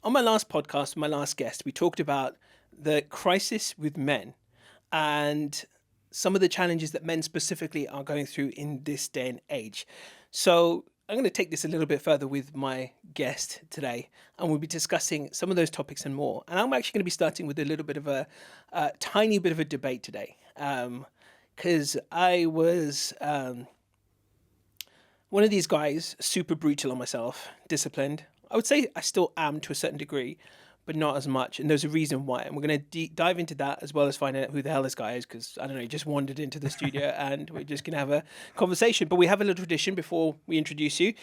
on my last podcast, my last guest, we talked about the crisis with men and some of the challenges that men specifically are going through in this day and age. So I'm going to take this a little bit further with my guest today, and we'll be discussing some of those topics and more. And I'm actually going to be starting with a little bit of a tiny bit of a debate today, because I was one of these guys, super brutal on myself, disciplined. I would say I still am to a certain degree, but not as much. And there's a reason why. And we're going to dive into that as well as finding out who the hell this guy is, because, I don't know, he just wandered into the studio and we're just going to have a conversation. But we have a little tradition before we introduce you.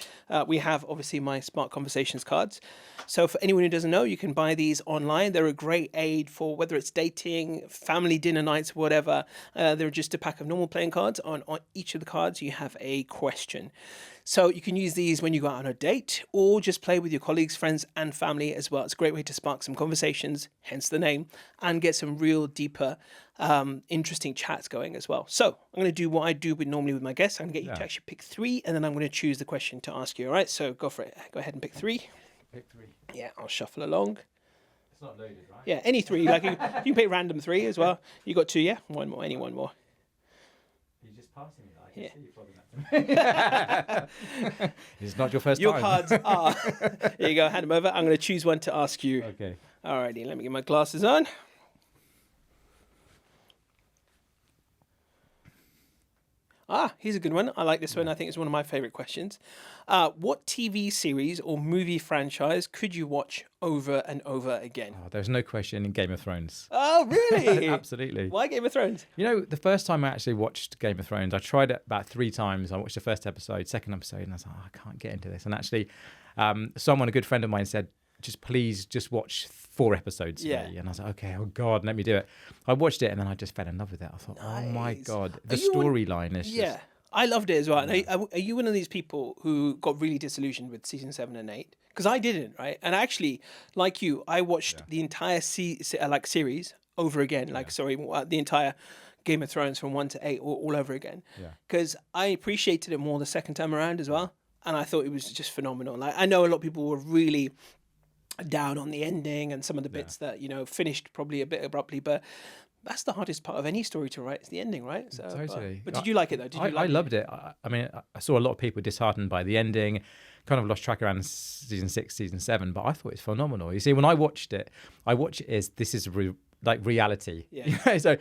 We have, obviously, my Smart Conversations cards. So for anyone who doesn't know, you can buy these online. They're a great aid for whether it's dating, family dinner nights, whatever. They're just a pack of normal playing cards. On each of the cards, you have a question. So you can use these when you go out on a date or just play with your colleagues, friends and family as well. It's a great way to spark some conversations, hence the name, and get some real deeper, interesting chats going as well. So I'm going to do what I do normally with my guests. I'm going to get you to actually pick three, and then I'm going to choose the question to ask you. All right, so go for it. Go ahead and pick three. Pick three. Yeah, I'll shuffle along. It's not loaded, right? Yeah, any three. Like you can pick random three as well. You got two, yeah? One more, any one more. You're just passing me. I can see you flogging that to me. It's not your first Your time. cards are. Here you go, hand them over. I'm going to choose one to ask you. Okay. Alrighty, let me get my glasses on. Here's a good one. I like this one. I think it's one of my favorite questions. What TV series or movie franchise could you watch over and over again? Oh, there's no question in Game of Thrones. Oh, really? Absolutely. Why Game of Thrones? You know, the first time I actually watched Game of Thrones, I tried it about 3 times. I watched the first episode, second episode, and I was like, I can't get into this. And actually, a good friend of mine said, please watch 4 episodes for me. And I was like, okay, oh God, let me do it. I watched it and then I just fell in love with it. I thought, oh my God, the storyline is just... I loved it as well. And are you one of these people who got really disillusioned with season 7 and 8? Because I didn't, right? And actually, like you, I watched the entire series over again. The entire Game of Thrones from 1 to 8 all over again. Because I appreciated it more the second time around as well. And I thought it was just phenomenal. Like, I know a lot of people were really down on the ending and some of the bits that, finished probably a bit abruptly, but that's the hardest part of any story to write, is the ending, right? So, totally. But did you like it, though? I loved it. I mean, I saw a lot of people disheartened by the ending, kind of lost track around season 6, season 7, but I thought it's phenomenal. You see, when I watch it as this is reality. Yeah. So it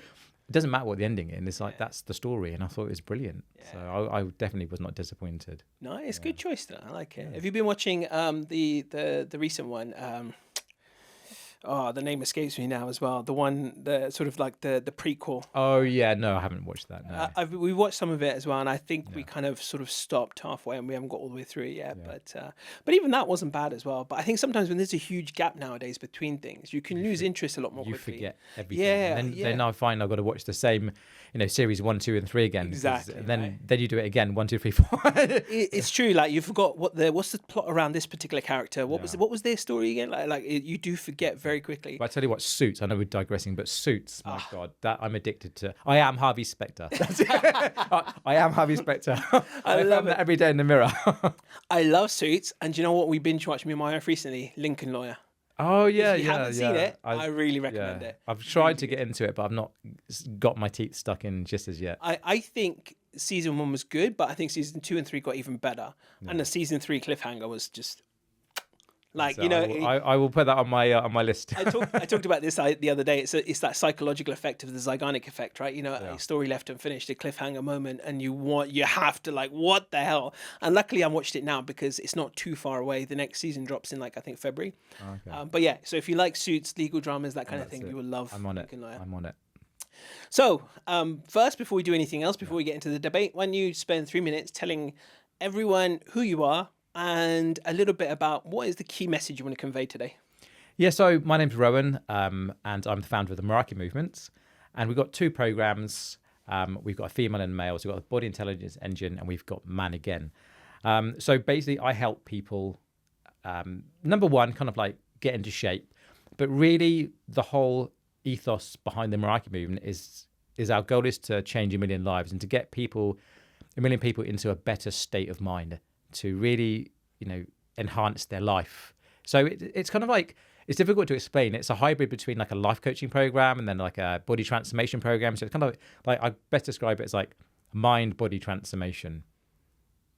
doesn't matter what the ending is. It's like, that's the story. And I thought it was brilliant. Yeah. So I definitely was not disappointed. Nice. Good choice, though. I like it. Yeah. Have you been watching the recent one? The name escapes me now as well. The one, the sort of like the prequel. Oh yeah, no, I haven't watched that. No, we watched some of it as well, and I think we kind of sort of stopped halfway, and we haven't got all the way through it yet. Yeah. But even that wasn't bad as well. But I think sometimes when there's a huge gap nowadays between things, you can lose interest a lot more quickly. You forget everything. Yeah, and then I find I've got to watch the same, series 1, 2, and 3 again. Exactly. Then you do it again, 1, 2, 3, 4. It's true. Like, you forgot what's the plot around this particular character. What was their story again? Like you do forget very quickly. But I tell you what, Suits. I know we're digressing, but Suits. My God, that I'm addicted to. I am Harvey Specter. I am Harvey Specter. I love that every day in the mirror. I love Suits, and do you know what we binge watched me and my wife recently? Lincoln Lawyer. Oh yeah, if you haven't seen it, I really recommend it. I've tried to get into it, but I've not got my teeth stuck in just as yet. I think season 1 was good, but I think season 2 and 3 got even better. And the season 3 cliffhanger was just like, so I will put that on my list. I talked about this the other day. It's that psychological effect of the Zygarnik effect, right? A story left unfinished, a cliffhanger moment, and you have to, like, what the hell? And luckily I watched it now because it's not too far away. The next season drops in, like, I think February. Okay. But yeah, so if you like Suits, legal dramas, that kind of thing, you will love. I'm on it. So first, before we do anything else, before we get into the debate, why don't you spend 3 minutes telling everyone who you are and a little bit about what is the key message you want to convey today? Yeah, so my name's Rowan, and I'm the founder of the Miraki movement. And we've got 2 programs. We've got a female and male. So we've got the Body Intelligence Engine, and we've got Man Again. So basically, I help people, number one, kind of like get into shape. But really, the whole ethos behind the Miraki movement is our goal is to change 1 million lives and to get 1 million people into a better state of mind, to really, enhance their life, So it's kind of like, it's difficult to explain. It's a hybrid between like a life coaching program and then like a body transformation program. So it's kind of like I best describe it as like mind body transformation.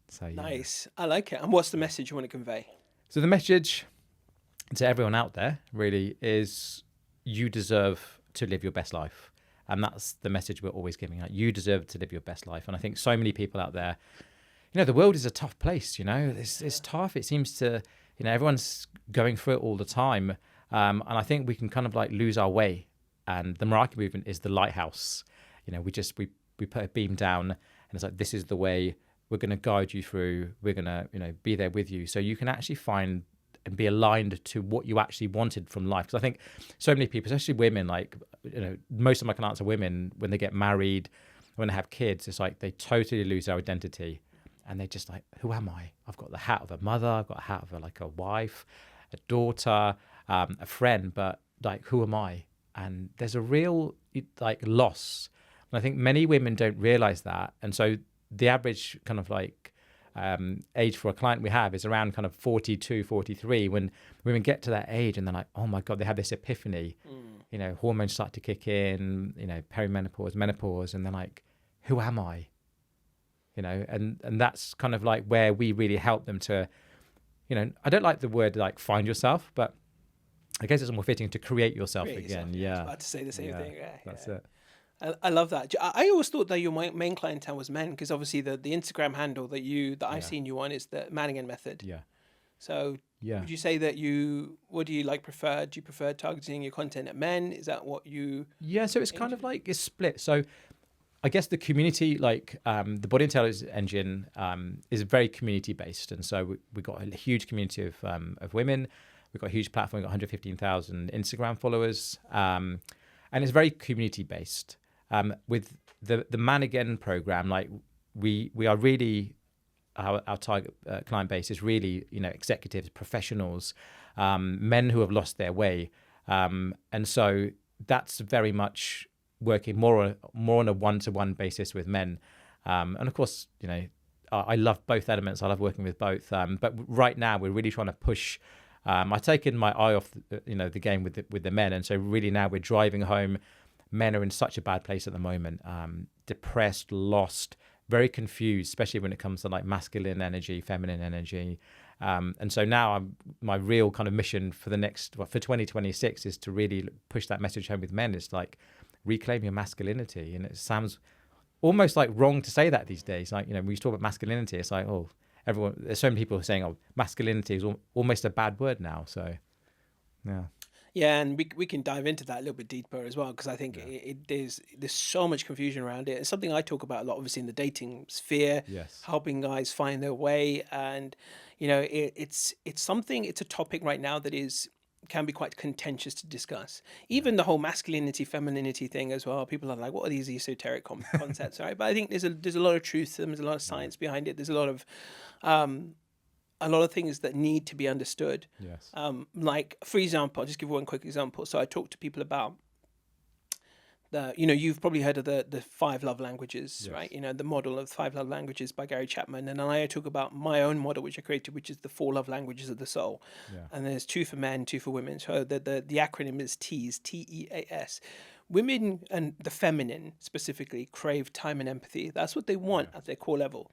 So yeah. Nice. I like it. And what's the message you want to convey? So the message to everyone out there really is you deserve to live your best life. And that's the message we're always giving out. You deserve to live your best life. And I think so many people out there, the world is a tough place, it's tough. It seems to, everyone's going through it all the time. And I think we can kind of like lose our way. And the Miraki movement is the lighthouse. We put a beam down and it's like, this is the way. We're going to guide you through. We're going to, be there with you. So you can actually find and be aligned to what you actually wanted from life. Because I think so many people, especially women, like, most of my clients are women, when they get married, when they have kids, it's like they totally lose their identity. And they're just like, who am I? I've got the hat of a mother. I've got a hat of a wife, a daughter, a friend, but like, who am I? And there's a real loss. And I think many women don't realize that. And so the average kind of age for a client we have is around kind of 42, 43, when women get to that age and they're like, oh my God, they have this epiphany, hormones start to kick in, perimenopause, menopause, and they're like, who am I? And that's kind of like where we really help them to, I don't like the word like find yourself, but I guess it's more fitting to create yourself again. I was about to say the same thing. That's it. I love that. I always thought that your main clientele was men, because obviously the Instagram handle that I've seen you on is the Manningham method. Yeah. So would you say that what do you prefer? Do you prefer targeting your content at men? Is that what you? Yeah. So it's kind of like it's split. So I guess the community, the Body Intelligence Engine, is very community based, and so we've got a huge community of women. We've got a huge platform. We've got 115,000 Instagram followers, and it's very community based. With the Man Again program, we are really, our target client base is really, executives, professionals, men who have lost their way. And so that's very much working more on a one-to-one basis with men. And of course, I love both elements. I love working with both. But right now we're really trying to push. I've taken my eye off, the game with the men. And so really now we're driving home. Men are in such a bad place at the moment, depressed, lost, very confused, especially when it comes to masculine energy, feminine energy. And so now my real kind of mission for for 2026 is to really push that message home with men. It's like, reclaim your masculinity. And it sounds almost wrong to say that these days. When you talk about masculinity, it's like, oh, there's so many people saying, oh, masculinity is almost a bad word now. So, yeah. Yeah, and we can dive into that a little bit deeper as well, because I think there's so much confusion around it. It's something I talk about a lot, obviously, in the dating sphere, helping guys find their way. And, it's a topic right now that can be quite contentious to discuss. Even the whole masculinity, femininity thing as well. People are like, what are these esoteric concepts, right? But I think there's a lot of truth to them. There's a lot of science behind it. There's a lot of things that need to be understood. Yes. For example, I'll just give one quick example. So I talk to people about you've probably heard of the 5 love languages, right? The model of 5 love languages by Gary Chapman. And then I talk about my own model, which I created, which is the 4 love languages of the soul. Yeah. And there's 2 for men, 2 for women. So the acronym is TEAS, TEAS. Women and the feminine specifically crave time and empathy. That's what they want at their core level.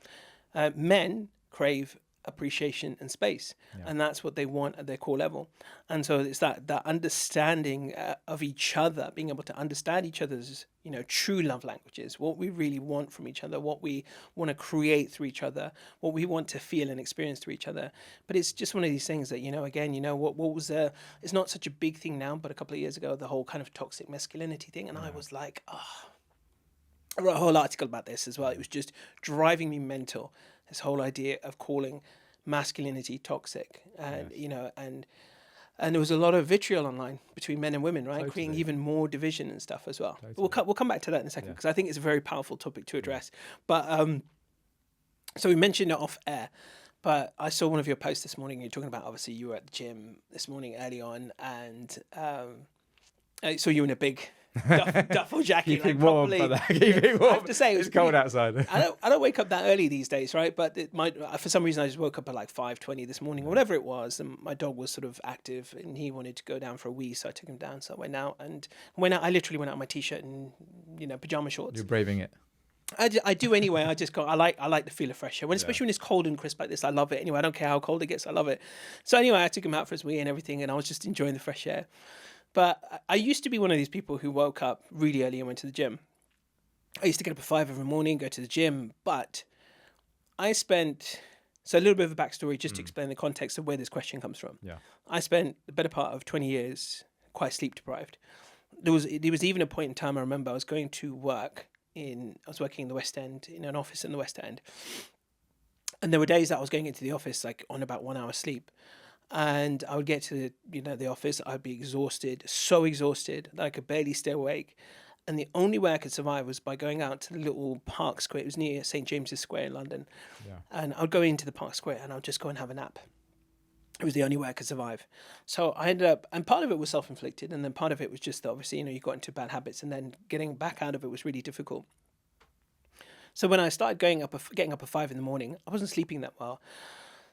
Men crave appreciation and space, and that's what they want at their core level. And so it's that understanding of each other, being able to understand each other's true love languages, what we really want from each other, what we want to create through each other, what we want to feel and experience through each other. But it's just one of these things that again, what was it's not such a big thing now, but a couple of years ago, the whole kind of toxic masculinity thing, and I was like, I wrote a whole article about this as well. It was just driving me mental, this whole idea of calling masculinity toxic. And and there was a lot of vitriol online between men and women, right? Totally. Creating even more division and stuff as well. Totally. We'll come back to that in a second, because I think it's a very powerful topic to address. But so we mentioned it off air, but I saw one of your posts this morning. You're talking about, obviously you were at the gym this morning early on, and I saw you in a big duffel jacket, Keeping like, warm, properly. brother. Keeping warm. I have to say, it's cold outside. I don't wake up that early these days, right? But for some reason I just woke up at like 5:20 this morning or whatever it was, and my dog was sort of active and he wanted to go down for a wee, so I took him down. So I went out. I literally went out in my t-shirt and pajama shorts. You're braving it. I do anyway. I like the feel of fresh air. Especially when it's cold and crisp like this, I love it. Anyway, I don't care how cold it gets, I love it. So anyway, I took him out for his wee and everything, and I was just enjoying the fresh air. But I used to be one of these people who woke up really early and went to the gym. I used to get up at 5 every morning, go to the gym, but so a little bit of a backstory just to explain the context of where this question comes from. Yeah. I spent the better part of 20 years quite sleep deprived. There was even a point in time I remember I was going to work I was working in the West End, in an office in the West End. And there were days that I was going into the office like on about 1 hour sleep. And I would get to the office, I'd be exhausted, so exhausted that I could barely stay awake. And the only way I could survive was by going out to the little park square. It was near St. James's Square in London. Yeah. And I would go into the park square and I would just go and have a nap. It was the only way I could survive. So I ended up, and part of it was self-inflicted, and then part of it was just that obviously, you got into bad habits, and then getting back out of it was really difficult. So when I started getting up at 5 in the morning, I wasn't sleeping that well.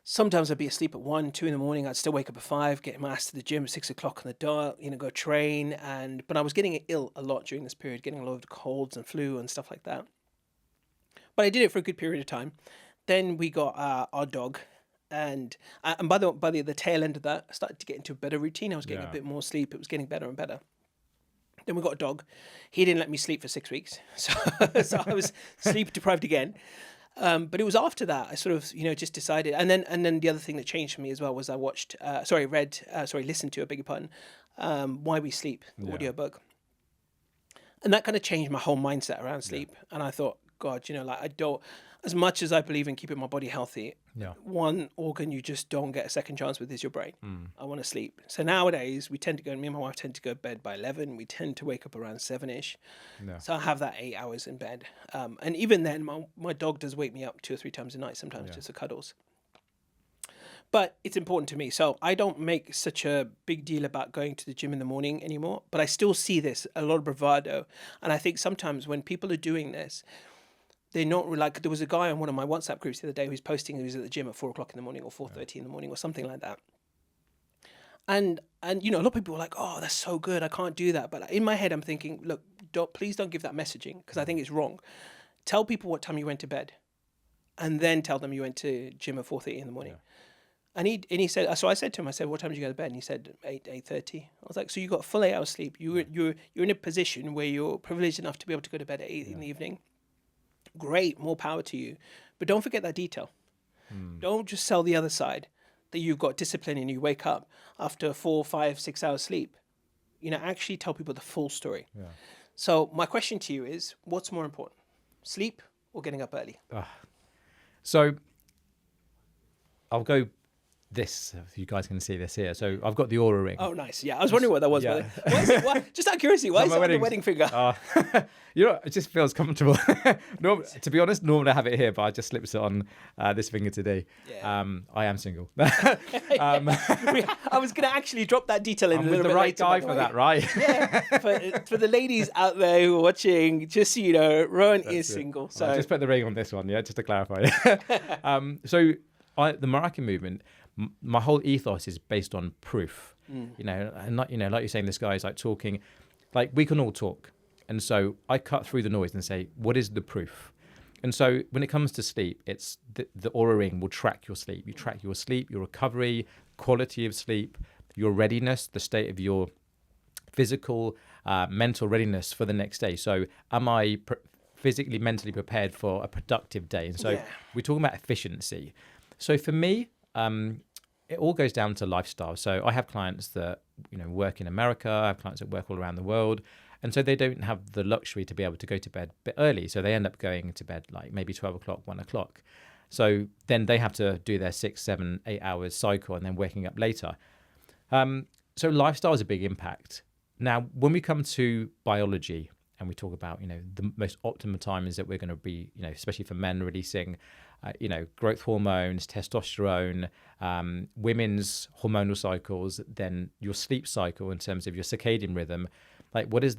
Sometimes I'd be asleep at 1, 2 in the morning. I'd still wake up at 5, get my ass to the gym at 6 o'clock on the dot, go train. But I was getting ill a lot during this period, getting a lot of colds and flu and stuff like that. But I did it for a good period of time. Then we got our dog. And by the tail end of that, I started to get into a better routine. I was getting a bit more sleep. It was getting better and better. Then we got a dog. He didn't let me sleep for 6 weeks. So I was sleep deprived again. But it was after that I sort of, just decided. And then the other thing that changed for me as well was I listened to, I beg your pardon, Why We Sleep, the audiobook. And that kind of changed my whole mindset around sleep. And I thought, God, I don't, as much as I believe in keeping my body healthy, one organ you just don't get a second chance with is your brain. I want to sleep. So nowadays me and my wife tend to go to bed by 11. We tend to wake up around 7ish. So I have that 8 hours in bed. And even then my dog does wake me up 2 or 3 times a night, sometimes just for cuddles. But it's important to me. So I don't make such a big deal about going to the gym in the morning anymore, but I still see this, a lot of bravado. And I think sometimes when people are doing this, they're not like, there was a guy on one of my WhatsApp groups the other day who was posting he was at the gym at 4 o'clock in the morning or 4:30 in the morning or something like that. And a lot of people were like, oh, that's so good, I can't do that. But in my head, I'm thinking, look, please don't give that messaging, because I think it's wrong. Tell people what time you went to bed and then tell them you went to gym at 4:30 in the morning. And he said, so I said to him, what time did you go to bed? And he said 8:30. I was like, so you got a full 8 hours sleep. You're in a position where you're privileged enough to be able to go to bed at 8 in the evening. Great, more power to you. But don't forget that detail. Don't just sell the other side, that you've got discipline and you wake up after 4, 5, 6 hours sleep. Actually tell people the full story. So my question to you is, what's more important, sleep or getting up early? So I'll go this, if you guys can see this here. So I've got the Aura ring. Oh, nice. Yeah, I was wondering what that was. Why is it, just out of curiosity, why is it on the wedding finger? It just feels comfortable. To be honest, normally I have it here, but I just slipped it on this finger today. Yeah. I am single. I was going to actually drop that detail in I'm a with little the bit right later, guy for that, right? Yeah. For the ladies out there who are watching, just so you know, Rowan is single. So I just put the ring on this one, just to clarify. So the Miraki movement, my whole ethos is based on proof. And like you're saying, this guy is like talking, like we can all talk. And so I cut through the noise and say, what is the proof? And so when it comes to sleep, it's the Aura ring will track your sleep. You track your sleep, your recovery, quality of sleep, your readiness, the state of your physical, mental readiness for the next day. So am I physically, mentally prepared for a productive day? And so we're talking about efficiency. So for me, it all goes down to lifestyle. So I have clients that work in America. I have clients that work all around the world, and so they don't have the luxury to be able to go to bed a bit early. So they end up going to bed like maybe 12 o'clock, 1 o'clock. So then they have to do their 6, 7, 8 hours cycle and then waking up later. So lifestyle is a big impact. Now, when we come to biology and we talk about the most optimal time is that we're going to be especially for men releasing growth hormones, testosterone, women's hormonal cycles, then your sleep cycle in terms of your circadian rhythm, like what are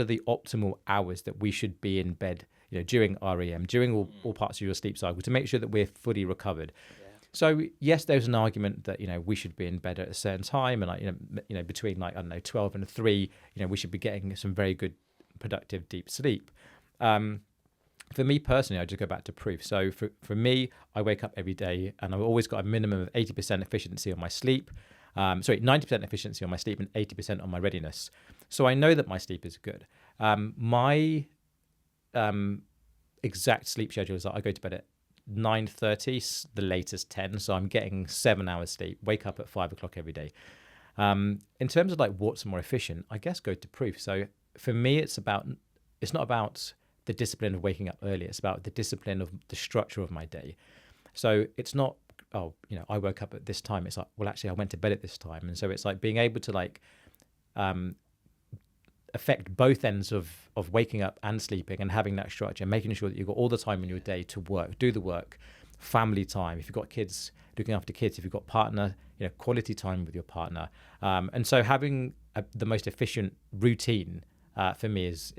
the optimal hours that we should be in bed, during REM, during all parts of your sleep cycle, to make sure that we're fully recovered. So yes, there's an argument that we should be in bed at a certain time, and like between like, I don't know, 12 and 3, we should be getting some very good, productive, deep sleep. For me personally, I just go back to proof. So for me, I wake up every day, and I've always got a minimum of 80% efficiency on my sleep. 90% efficiency on my sleep and 80% on my readiness. So I know that my sleep is good. My exact sleep schedule is that I go to bed at 9:30, the latest 10. So I'm getting 7 hours sleep, wake up at 5 o'clock every day. In terms of like what's more efficient, I guess go to proof. So for me, it's not about the discipline of waking up early. It's about the discipline of the structure of my day. So it's not, I woke up at this time. It's like, well, actually I went to bed at this time. And so it's like being able to like affect both ends of waking up and sleeping, and having that structure, making sure that you've got all the time in your day to work, do the work, family time. If you've got kids, looking after kids. If you've got partner, quality time with your partner. And so having the most efficient routine for me is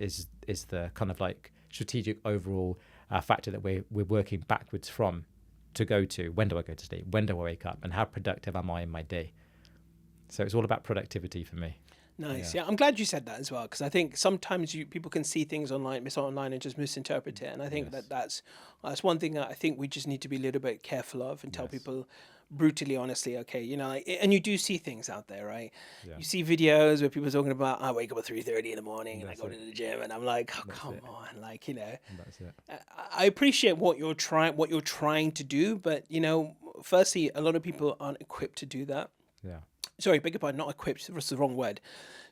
the kind of like strategic overall factor that we're working backwards from, to go to when do I go to sleep, when do I wake up, and how productive am I in my day. So it's all about productivity for me. Nice. Yeah, I'm glad you said that as well, because I think sometimes people can see things online, and just misinterpret it. And I think that's one thing that I think we just need to be a little bit careful of, and tell people brutally honestly, okay, and you do see things out there, right? Yeah. You see videos where people are talking about, I wake up at 3:30 in the morning and I go to the gym, and I'm like, oh, come on, like, that's it. I appreciate what you're trying to do, but firstly, a lot of people aren't equipped to do that. Yeah. Sorry, beg your pardon, not equipped, that's the wrong word.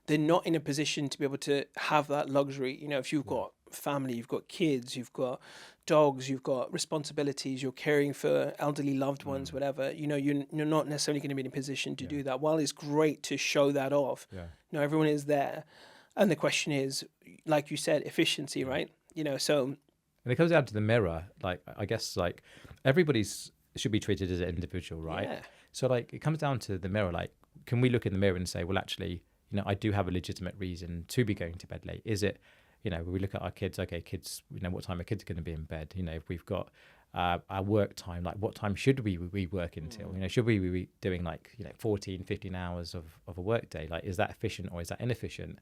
They're not in a position to be able to have that luxury. If you've got family, you've got kids, you've got dogs, you've got responsibilities, you're caring for elderly loved ones, whatever, you're not necessarily going to be in a position to do that. While it's great to show that off, everyone is there. And the question is, like you said, efficiency, right? So. And it comes down to the mirror. Like, I guess, like, everybody's should be treated as an individual, right? Yeah. So, like, it comes down to the mirror. Like, can we look in the mirror and say, well, actually, I do have a legitimate reason to be going to bed late? Is it, we look at our kids, okay, kids, what time are kids going to be in bed? If we've got our work time, like what time should we work until? Should we be doing like, 14, 15 hours of a work day? Like, is that efficient or is that inefficient?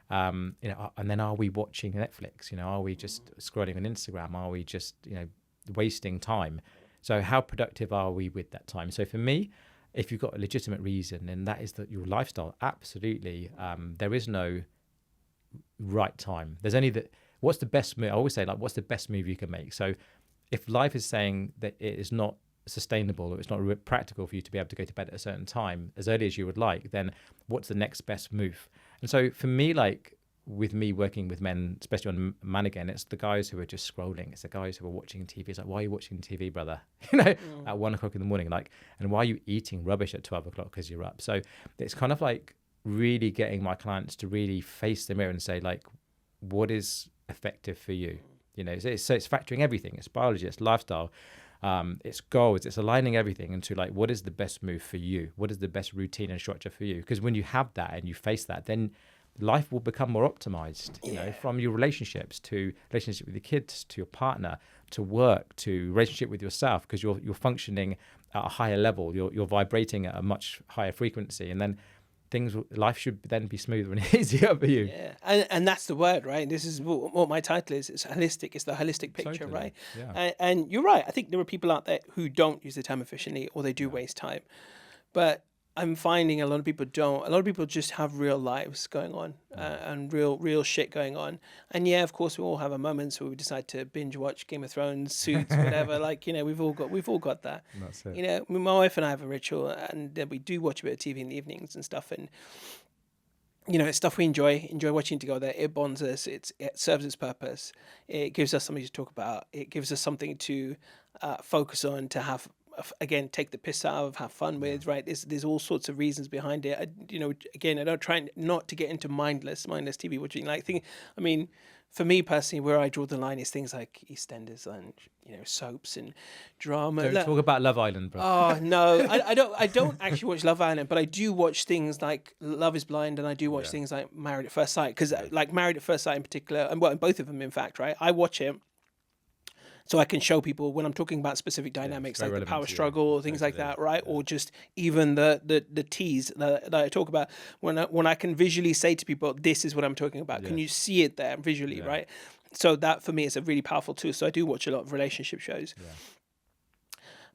And then are we watching Netflix? Are we just scrolling on Instagram? Are we just, wasting time? So how productive are we with that time? So for me, if you've got a legitimate reason, and that is that your lifestyle, absolutely, there is no right time. There's only what's the best move? I always say, like, what's the best move you can make? So if life is saying that it is not sustainable, or it's not practical for you to be able to go to bed at a certain time as early as you would like, then what's the next best move? And so for me, like, with me working with men, especially on Man Again, it's the guys who are just scrolling. It's the guys who are watching TV. It's like, why are you watching TV, brother? At 1 o'clock in the morning, like, and why are you eating rubbish at 12 o'clock because you're up? So it's kind of like really getting my clients to really face the mirror and say, like, what is effective for you? So it's factoring everything. It's biology, it's lifestyle, it's goals, it's aligning everything into, like, what is the best move for you? What is the best routine and structure for you? Because when you have that and you face that, then life will become more optimized, from your relationships to relationship with your kids, to your partner, to work, to relationship with yourself, because you're functioning at a higher level, you're vibrating at a much higher frequency, and then life should then be smoother and easier for you. Yeah, and that's the word, right? This is what my title is. It's holistic. It's the holistic picture, totally. Right? Yeah. And you're right. I think there are people out there who don't use the time efficiently, or they do waste time, but I'm finding a lot of people don't. A lot of people just have real lives going on, and real shit going on. And yeah, of course, we all have our moments where we decide to binge watch Game of Thrones, Suits, whatever. Like, we've all got that. That's it. My wife and I have a ritual, and we do watch a bit of TV in the evenings and stuff. And it's stuff we enjoy watching together. It bonds us. It serves its purpose. It gives us something to talk about. It gives us something to focus on, to have again, take the piss out of, have fun with, right? There's all sorts of reasons behind it. Again, I don't try not to get into mindless TV watching. I mean, for me personally, where I draw the line is things like EastEnders and soaps and drama. Don't talk about Love Island, bro. Oh no, I don't. I don't actually watch Love Island, but I do watch things like Love Is Blind, and I do watch things like Married at First Sight, because like Married at First Sight in particular, and both of them, in fact, right? I watch it so I can show people when I'm talking about specific dynamics, like the power struggle, or things like that, right? Or just even the teas that I talk about, when I can visually say to people, this is what I'm talking about. Can you see it there visually, right? So that for me is a really powerful tool. So I do watch a lot of relationship shows.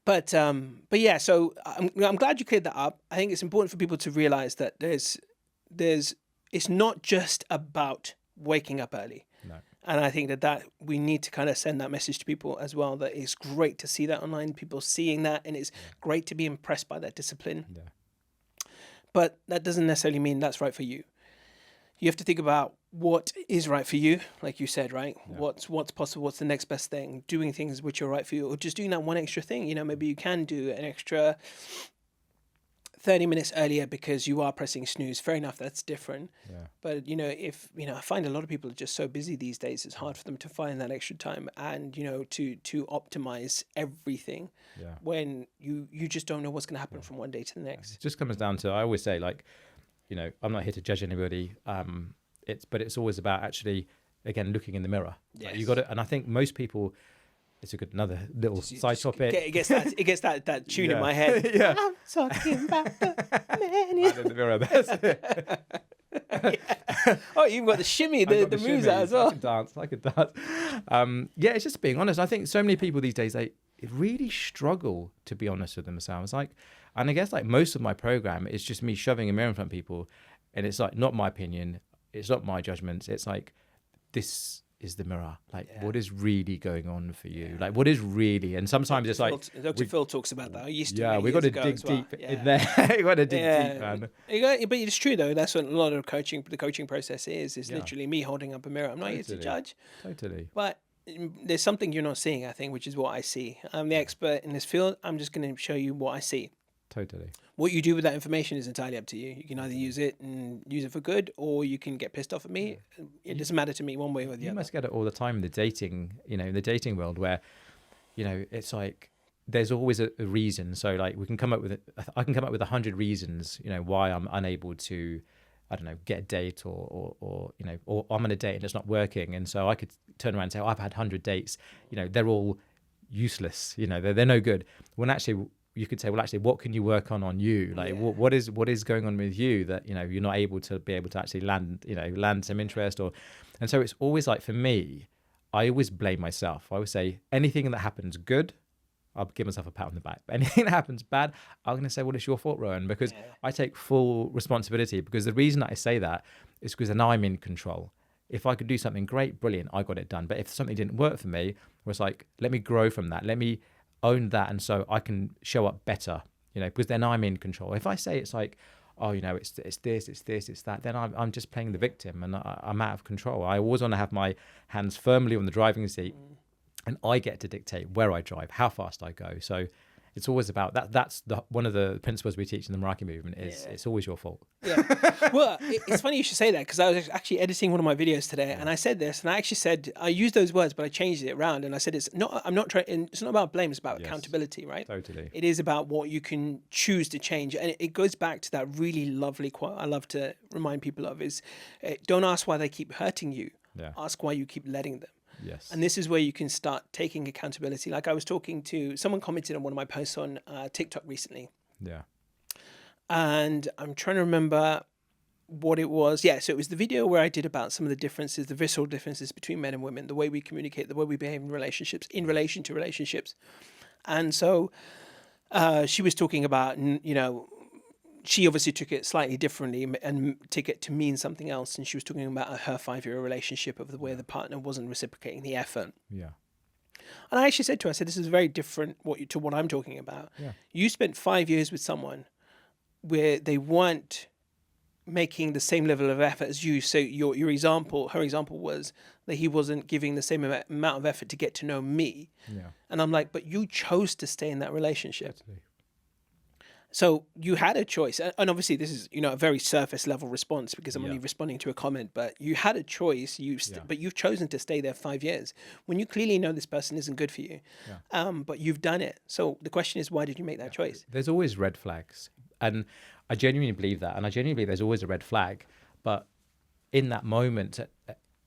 But yeah, so I'm glad you cleared that up. I think it's important for people to realize that it's not just about waking up early. No. And I think that we need to kind of send that message to people as well, that it's great to see that online, people seeing that, and it's great to be impressed by that discipline. Yeah. But that doesn't necessarily mean that's right for you. You have to think about what is right for you, like you said, right? Yeah. What's possible, what's the next best thing, doing things which are right for you, or just doing that one extra thing. Maybe you can do an extra 30 minutes earlier because you are pressing snooze. Fair enough, that's different. Yeah. But if I find a lot of people are just so busy these days, it's hard for them to find that extra time and to optimize everything when you just don't know what's going to happen from one day to the next. It just comes down to, I always say, like, I'm not here to judge anybody. It's always about actually, again, looking in the mirror. Yes. Like, you got to, and I think most people. It's another little side topic. It gets that tune in my head. Yeah. I'm talking about the man in the mirror. That's it. Oh, you've got the shimmy, the moves out as well. I could dance. It's just being honest. I think so many people these days, they really struggle to be honest with themselves. And I guess most of my program is just me shoving a mirror in front of people, and it's not my opinion, it's not my judgments. It's this is the mirror. What is really going on for you? What is really? And sometimes it's Dr. Phil talks about that. We got to dig deep in there. You got to dig deep, man. But it's true though. That's what a lot of the coaching process is literally me holding up a mirror. I'm not here to judge. Totally. But there's something you're not seeing, I think, which is what I see. I'm the expert in this field. I'm just going to show you what I see. Totally. What you do with that information is entirely up to you. You can either use it for good, or you can get pissed off at me. It doesn't matter to me one way or the other. You must get it all the time in the dating, in the dating world, where, it's there's always a reason. So I can come up with 100 reasons, why I'm unable to, I don't know, get a date or I'm on a date and it's not working. And so I could turn around and say, I've had 100 dates, they're all useless, they're no good. When actually, you could say, well, actually, what can you work on you? What is going on with you that you're not able to actually land some interest and so it's always for me, I always blame myself. I always say anything that happens good, I'll give myself a pat on the back. But anything that happens bad, I'm going to say, well, it's your fault, Rowan, because I take full responsibility. Because the reason that I say that is because now I'm in control. If I could do something great, brilliant, I got it done. But if something didn't work for me, it was let me grow from that. Let me own that, and so I can show up better, because then I'm in control. If I say it's it's this, it's that, then I'm just playing the victim, and I'm out of control. I always want to have my hands firmly on the driving seat, and I get to dictate where I drive, how fast I go. So it's always about that. That's one of the principles we teach in the Miraki movement is it's always your fault. Yeah. Well, it's funny you should say that, because I was actually editing one of my videos today, and I said this, and I actually said, I used those words, but I changed it around, and I said, it's not about blame, it's about accountability, right? Totally. It is about what you can choose to change. And it goes back to that really lovely quote I love to remind people of is, don't ask why they keep hurting you. Yeah. Ask why you keep letting them. Yes. And this is where you can start taking accountability. I was talking to someone, commented on one of my posts on TikTok recently. Yeah. And I'm trying to remember what it was. Yeah, so it was the video where I did about some of the differences, the visceral differences between men and women, the way we communicate, the way we behave in relationships, in relation to relationships. And so she was talking about, she obviously took it slightly differently and took it to mean something else. And she was talking about her 5-year relationship of the way the partner wasn't reciprocating the effort. Yeah. And I actually said to her, this is very different to what I'm talking about. Yeah. You spent 5 years with someone where they weren't making the same level of effort as you. So her example was that he wasn't giving the same amount of effort to get to know me. Yeah. And I'm like, but you chose to stay in that relationship. Absolutely. So you had a choice. And obviously this is, a very surface level response because I'm only Yeah. responding to a comment, but you had a choice. But you've chosen to stay there 5 years when you clearly know this person isn't good for you. Yeah. But you've done it. So the question is, why did you make that choice? There's always red flags. And I genuinely believe that. And I genuinely believe there's always a red flag. But in that moment,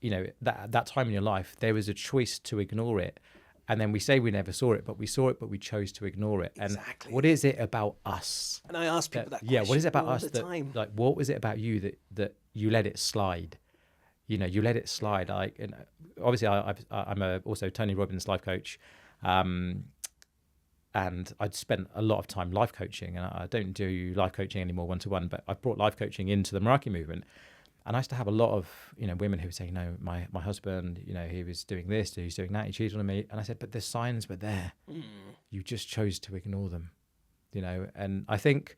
that time in your life, there was a choice to ignore it. And then we say we never saw it, but we saw it, but we chose to ignore it. Exactly. And what is it about us? And I ask people that question. Yeah, what is it about all us the that, time. like, what was it about you that you let it slide? You let it slide. Like, and obviously, I'm also Tony Robbins life coach, and I'd spent a lot of time life coaching, and I don't do life coaching anymore one-to-one, but I've brought life coaching into the Miraki movement. And I used to have a lot of, women who would say, my husband, he was doing this, he was doing that, he cheated on me. And I said, but the signs were there. You just chose to ignore them, And I think,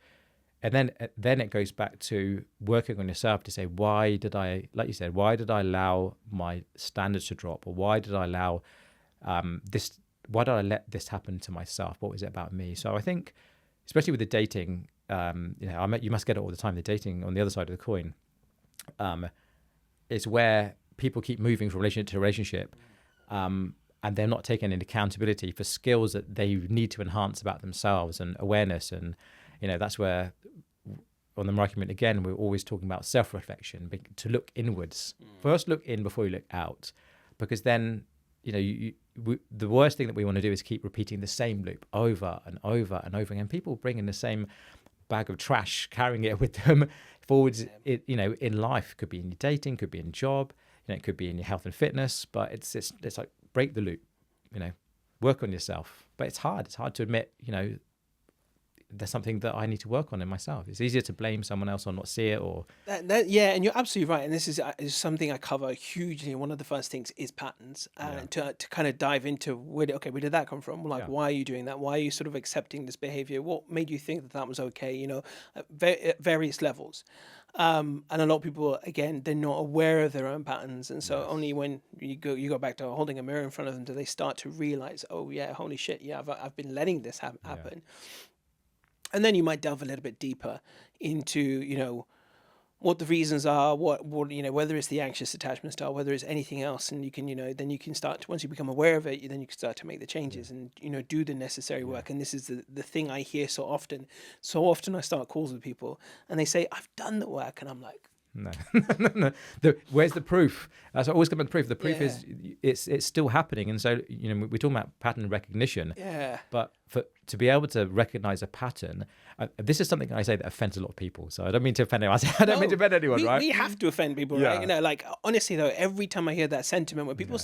and then it goes back to working on yourself to say, why did I allow my standards to drop? Or why did I allow why did I let this happen to myself? What was it about me? So I think, especially with the dating, you must get it all the time, the dating on the other side of the coin. Is where people keep moving from relationship to relationship, and they're not taking any accountability for skills that they need to enhance about themselves and awareness. And that's where on the Miraki movement again, we're always talking about self-reflection, to look inwards. First, look in before you look out, because then the worst thing that we want to do is keep repeating the same loop over and over and over again. People bring in the same bag of trash, carrying it with them forwards. In life, could be in your dating, could be in job, it could be in your health and fitness. But it's like break the loop, work on yourself. But it's hard to admit, there's something that I need to work on in myself. It's easier to blame someone else or not see it, or yeah, and you're absolutely right. And this is something I cover hugely. And one of the first things is patterns, to kind of dive into where did that come from? Like, why are you doing that? Why are you sort of accepting this behavior? What made you think that was okay? At various levels. And a lot of people, again, they're not aware of their own patterns, and so only when you go back to holding a mirror in front of them do they start to realize, oh yeah, holy shit, yeah, I've been letting this happen. And then you might delve a little bit deeper into, what the reasons are, what whether it's the anxious attachment style, whether it's anything else, and you can, then you can start to, once you become aware of it, then you can start to make the changes and, do the necessary work. And this is the thing I hear so often. So often I start calls with people and they say, I've done the work. And I'm like, no. Where's the proof? So I always come back to proof. The proof is it's still happening. And so, we're talking about pattern recognition. Yeah. But to be able to recognize a pattern, this is something I say that offends a lot of people. So I don't mean to offend anyone. I don't mean to offend anyone, right? We have to offend people, right? Like, honestly though, every time I hear that sentiment, when people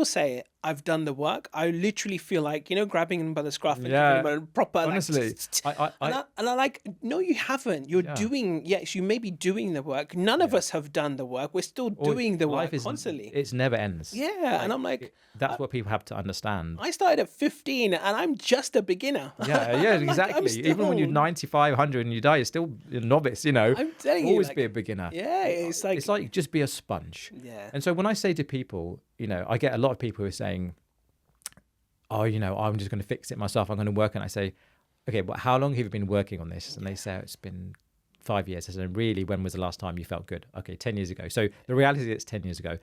say, I've done the work, I literally feel like, grabbing them by the scruff and giving them a proper, honestly, and I like, no, you haven't. You're doing, yes, you may be doing the work. None of us have done the work. We're still doing the work constantly. It never ends. Yeah, and I'm like, that's what people have to understand. I started at 15 and I'm just a beginner. Yeah, exactly. Even when you're 95, 100 and you die, you're still a novice, I'm telling you, always be a beginner. Yeah, it's like just be a sponge. Yeah. And so when I say to people, I get a lot of people who are saying, oh, I'm just going to fix it myself. I'm going to work. And I say, okay, but how long have you been working on this? And they say, it's been 5 years. I said, really, when was the last time you felt good? Okay, 10 years ago. So the reality is it's 10 years ago.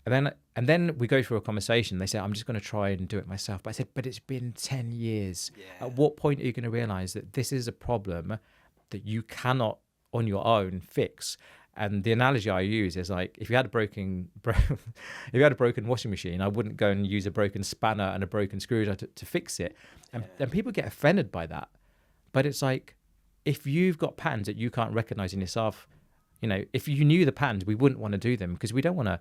And then we go through a conversation. They say, I'm just going to try and do it myself. But I said, but it's been 10 years. Yeah. At what point are you going to realize that this is a problem that you cannot on your own fix? And the analogy I use is like, if you had a broken washing machine, I wouldn't go and use a broken spanner and a broken screwdriver to fix it. And people get offended by that. But it's like, if you've got patterns that you can't recognize in yourself, if you knew the patterns, we wouldn't want to do them because we don't want to,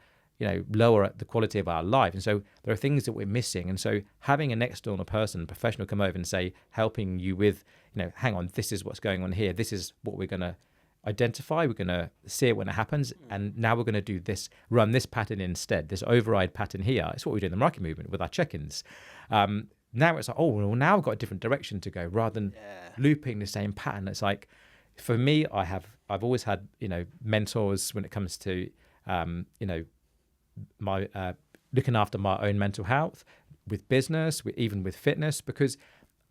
lower the quality of our life. And so there are things that we're missing. And so having an external person, professional, come over and say, helping you with, hang on, this is what's going on here. This is what we're going to identify. We're going to see it when it happens. And now we're going to do this, run this pattern instead, this override pattern here. It's what we do in the Miraki movement with our check-ins. Now it's like, oh, well, now I've got a different direction to go rather than looping the same pattern. It's like, for me, I've always had, mentors when it comes to, my looking after my own mental health, with business, even with fitness, because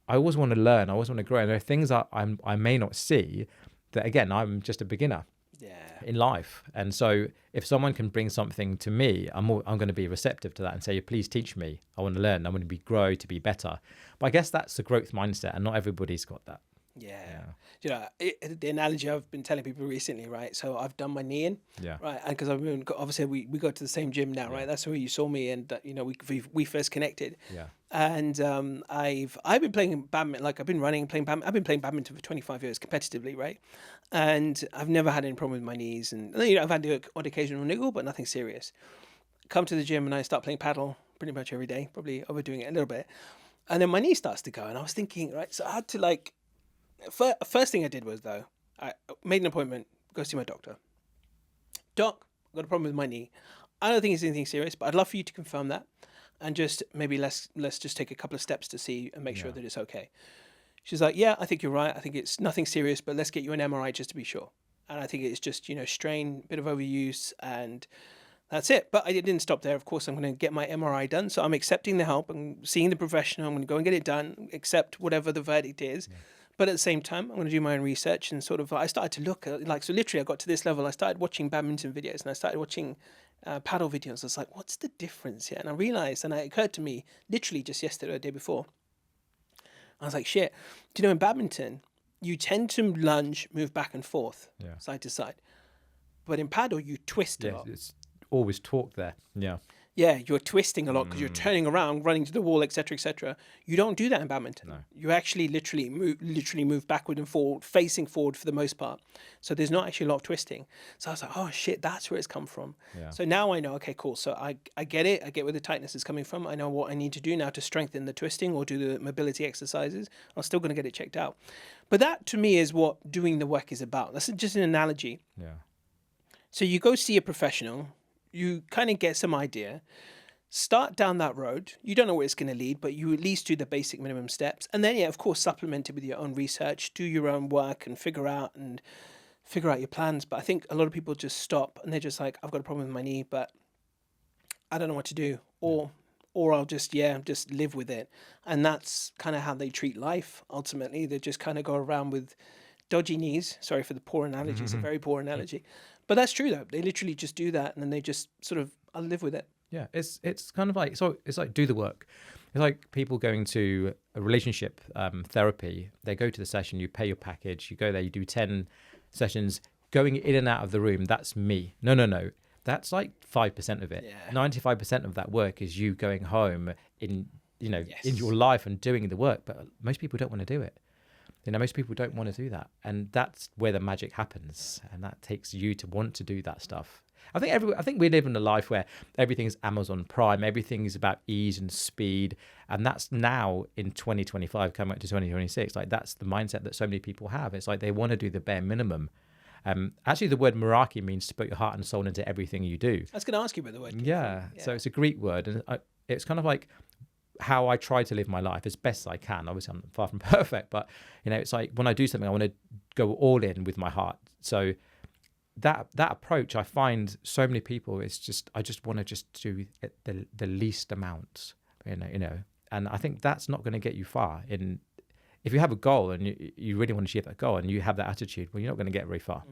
I always want to learn, I always want to grow. And there are things I may not see that, again, I'm just a beginner in life. And so if someone can bring something to me, I'm going to be receptive to that and say, please teach me. I want to learn. I want to grow to be better. But I guess that's the growth mindset, and not everybody's got that. The analogy I've been telling people recently, right? So I've done my knee in, right? And because obviously we go to the same gym now, right? That's where you saw me, and we first connected. And I've been playing badminton, like I've been playing badminton for 25 years competitively, right? And I've never had any problem with my knees, and I've had the odd occasional niggle, but nothing serious. Come to the gym and I start playing paddle pretty much every day, probably overdoing it a little bit, and then my knee starts to go, and I was thinking, right? So I had to first thing I did was, though, I made an appointment, go see my doctor. Doc, I've got a problem with my knee. I don't think it's anything serious, but I'd love for you to confirm that, and just maybe let's just take a couple of steps to see and make sure that it's okay. She's like, yeah, I think you're right. I think it's nothing serious, but let's get you an MRI just to be sure. And I think it's just, strain, bit of overuse, and that's it. But I didn't stop there. Of course, I'm going to get my MRI done. So I'm accepting the help. I'm seeing the professional. I'm going to go and get it done, accept whatever the verdict is. But at the same time, I'm going to do my own research, and sort of, I started to look at, so literally I got to this level. I started watching badminton videos, and I started watching paddle videos. I was like, what's the difference here? And I realized, and it occurred to me literally just yesterday or the day before. I was like, shit, do you know in badminton, you tend to lunge, move back and forth, side to side. But in paddle, you twist a lot. It's always torque there. Yeah, you're twisting a lot because you're turning around, running to the wall, etc., etc. You don't do that in badminton. No. You actually literally move backward and forward, facing forward for the most part. So there's not actually a lot of twisting. So I was like, oh shit, that's where it's come from. So now I know, okay, cool. So I get it. I get where the tightness is coming from. I know what I need to do now to strengthen the twisting or do the mobility exercises. I'm still going to get it checked out. But that to me is what doing the work is about. That's just an analogy. So you go see a professional. You kind of get some idea, start down that road. You don't know where it's going to lead, but you at least do the basic minimum steps. And then, of course, supplement it with your own research, do your own work and figure out your plans. But I think a lot of people just stop and they're just like, I've got a problem with my knee, but I don't know what to do. Or I'll just live with it. And that's kind of how they treat life. Ultimately, they just kind of go around with dodgy knees. Sorry for the poor analogy. It's a very poor analogy. But that's true, though. They literally just do that, and then they just sort of, I'll live with it. Yeah, it's kind of like, so it's like do the work. It's like people going to a relationship therapy. They go to the session, you pay your package, you go there, you do 10 sessions, going in and out of the room. That's me. No. That's like 5% of it. 95% of that work is you going home in your life and doing the work. But most people don't want to do it. Most people don't want to do that, and that's where the magic happens, and that takes you to want to do that stuff. I think we live in a life where everything's Amazon Prime, everything is about ease and speed, and that's now in 2025 coming up to 2026. Like that's the mindset that so many people have. It's like they want to do the bare minimum. Actually, the word Miraki means to put your heart and soul into everything you do. I was going to ask you about the word. Yeah, so it's a Greek word, and it's kind of like how I try to live my life as best I can. Obviously, I'm far from perfect, but it's like when I do something, I want to go all in with my heart. So that approach, I find so many people, it's just I just want to just do the least amount, and I think that's not going to get you far. If you have a goal and you really want to achieve that goal and you have that attitude, well, you're not going to get very far.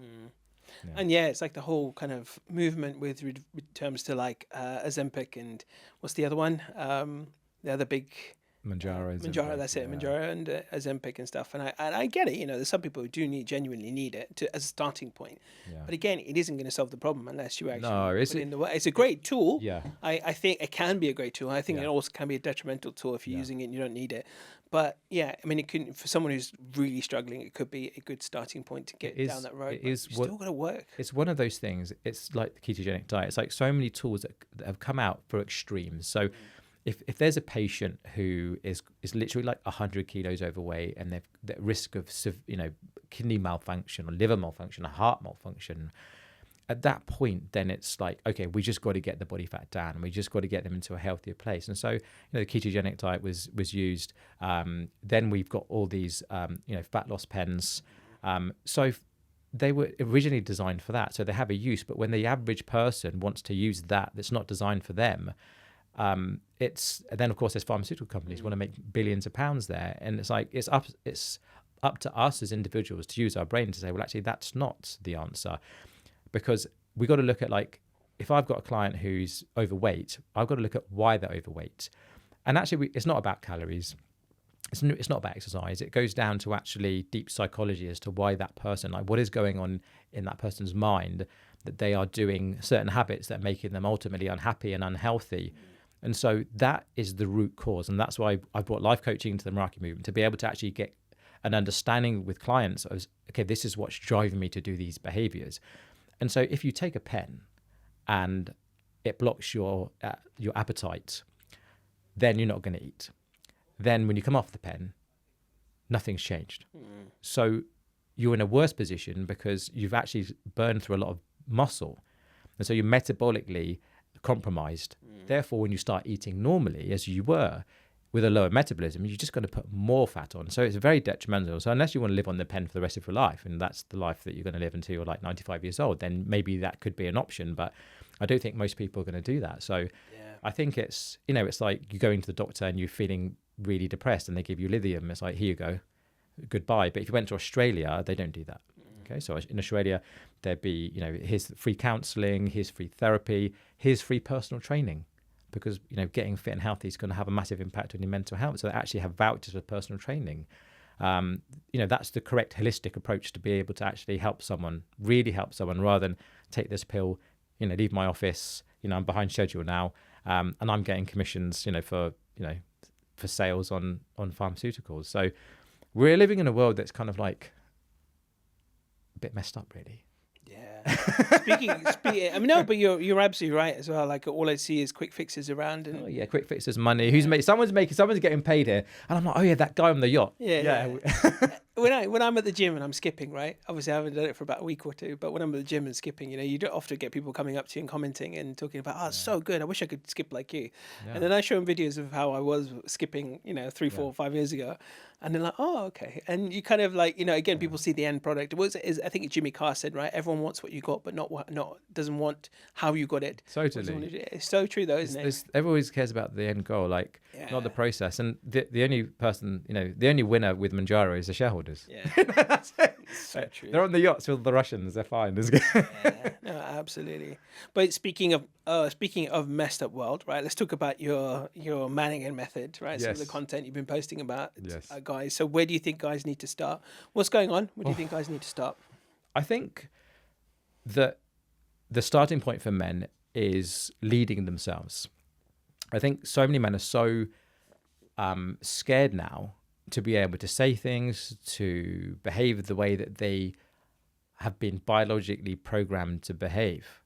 And it's like the whole kind of movement with terms to like Ozempic and what's the other one? The other big Manjaro, that's it, Manjaro and Ozempic and stuff. And I get it, there's some people who genuinely need it as a starting point. But again, it isn't going to solve the problem unless you actually put it in the way. It's a great tool. I think it can be a great tool. I think it also can be a detrimental tool if you're using it and you don't need it. But I mean, it can, for someone who's really struggling, it could be a good starting point to get down that road. You still got to work. It's one of those things. It's like the ketogenic diet. It's like so many tools that have come out for extremes. So if there's a patient who is literally like 100 kilos overweight and they've the risk of kidney malfunction or liver malfunction or heart malfunction, at that point, then it's like, okay, we just got to get the body fat down and we just got to get them into a healthier place. And so, the ketogenic diet was used. Then we've got all these, fat loss pens. So they were originally designed for that, so they have a use. But when the average person wants to use that's not designed for them, it's then of course there's pharmaceutical companies want to make billions of pounds there, and it's like it's up to us as individuals to use our brain to say, well, actually that's not the answer, because we got to look at, like, if I've got a client who's overweight, I've got to look at why they're overweight, and actually it's not about calories. It's not about exercise. It goes down to actually deep psychology as to why that person, like what is going on in that person's mind, that they are doing certain habits that are making them ultimately unhappy and unhealthy. And so that is the root cause. And that's why I brought life coaching into the Miraki movement, to be able to actually get an understanding with clients of, okay, this is what's driving me to do these behaviors. And so if you take a pen and it blocks your appetite, then you're not going to eat. Then when you come off the pen, nothing's changed. So you're in a worse position because you've actually burned through a lot of muscle. And so you're metabolically compromised. Therefore, when you start eating normally, as you were, with a lower metabolism, you're just going to put more fat on. So it's very detrimental. So unless you want to live on the pen for the rest of your life, and that's the life that you're going to live until you're like 95 years old, then maybe that could be an option. But I don't think most people are going to do that. So I think it's, it's like you go into the doctor and you're feeling really depressed and they give you lithium. It's like, here you go, goodbye. But if you went to Australia, they don't do that. Okay, so in Australia, there'd be, here's free counselling, here's free therapy, here's free personal training, because, getting fit and healthy is going to have a massive impact on your mental health. So they actually have vouchers for personal training. That's the correct holistic approach to be able to actually help someone, really help someone, rather than take this pill, leave my office, I'm behind schedule now, and I'm getting commissions, for sales on pharmaceuticals. So we're living in a world that's kind of like a bit messed up, really. Yeah. Speaking, I mean, no, but you're absolutely right as well. Like, all I see is quick fixes around, and quick fixes, money. Someone's getting paid here, and I'm like, oh yeah, that guy on the yacht. Yeah. When I'm at the gym and I'm skipping, right? Obviously, I haven't done it for about a week or two, but when I'm at the gym and skipping, you don't often get people coming up to you and commenting and talking about, it's so good. I wish I could skip like you. Yeah. And then I show them videos of how I was skipping, 3, 4, 5 years ago. And they're like, oh, okay. And you kind of like, again, people see the end product. I think Jimmy Carr said, right? Everyone wants what you got, but not doesn't want how you got it. Totally. It's so true, though, isn't it? Everyone always cares about the end goal, like not the process. And the only person, the only winner with Manjaro is the shareholders. Yeah, that's it. So true. They're on the yachts with the Russians. They're fine. Yeah, no, absolutely. But speaking of messed up world, right? Let's talk about your Manningham method, right? Some of the content you've been posting about, guys. So where do you think guys need to start? What's going on? Where do you think guys need to start? I think that the starting point for men is leading themselves. I think so many men are so scared now to be able to say things, to behave the way that they have been biologically programmed to behave,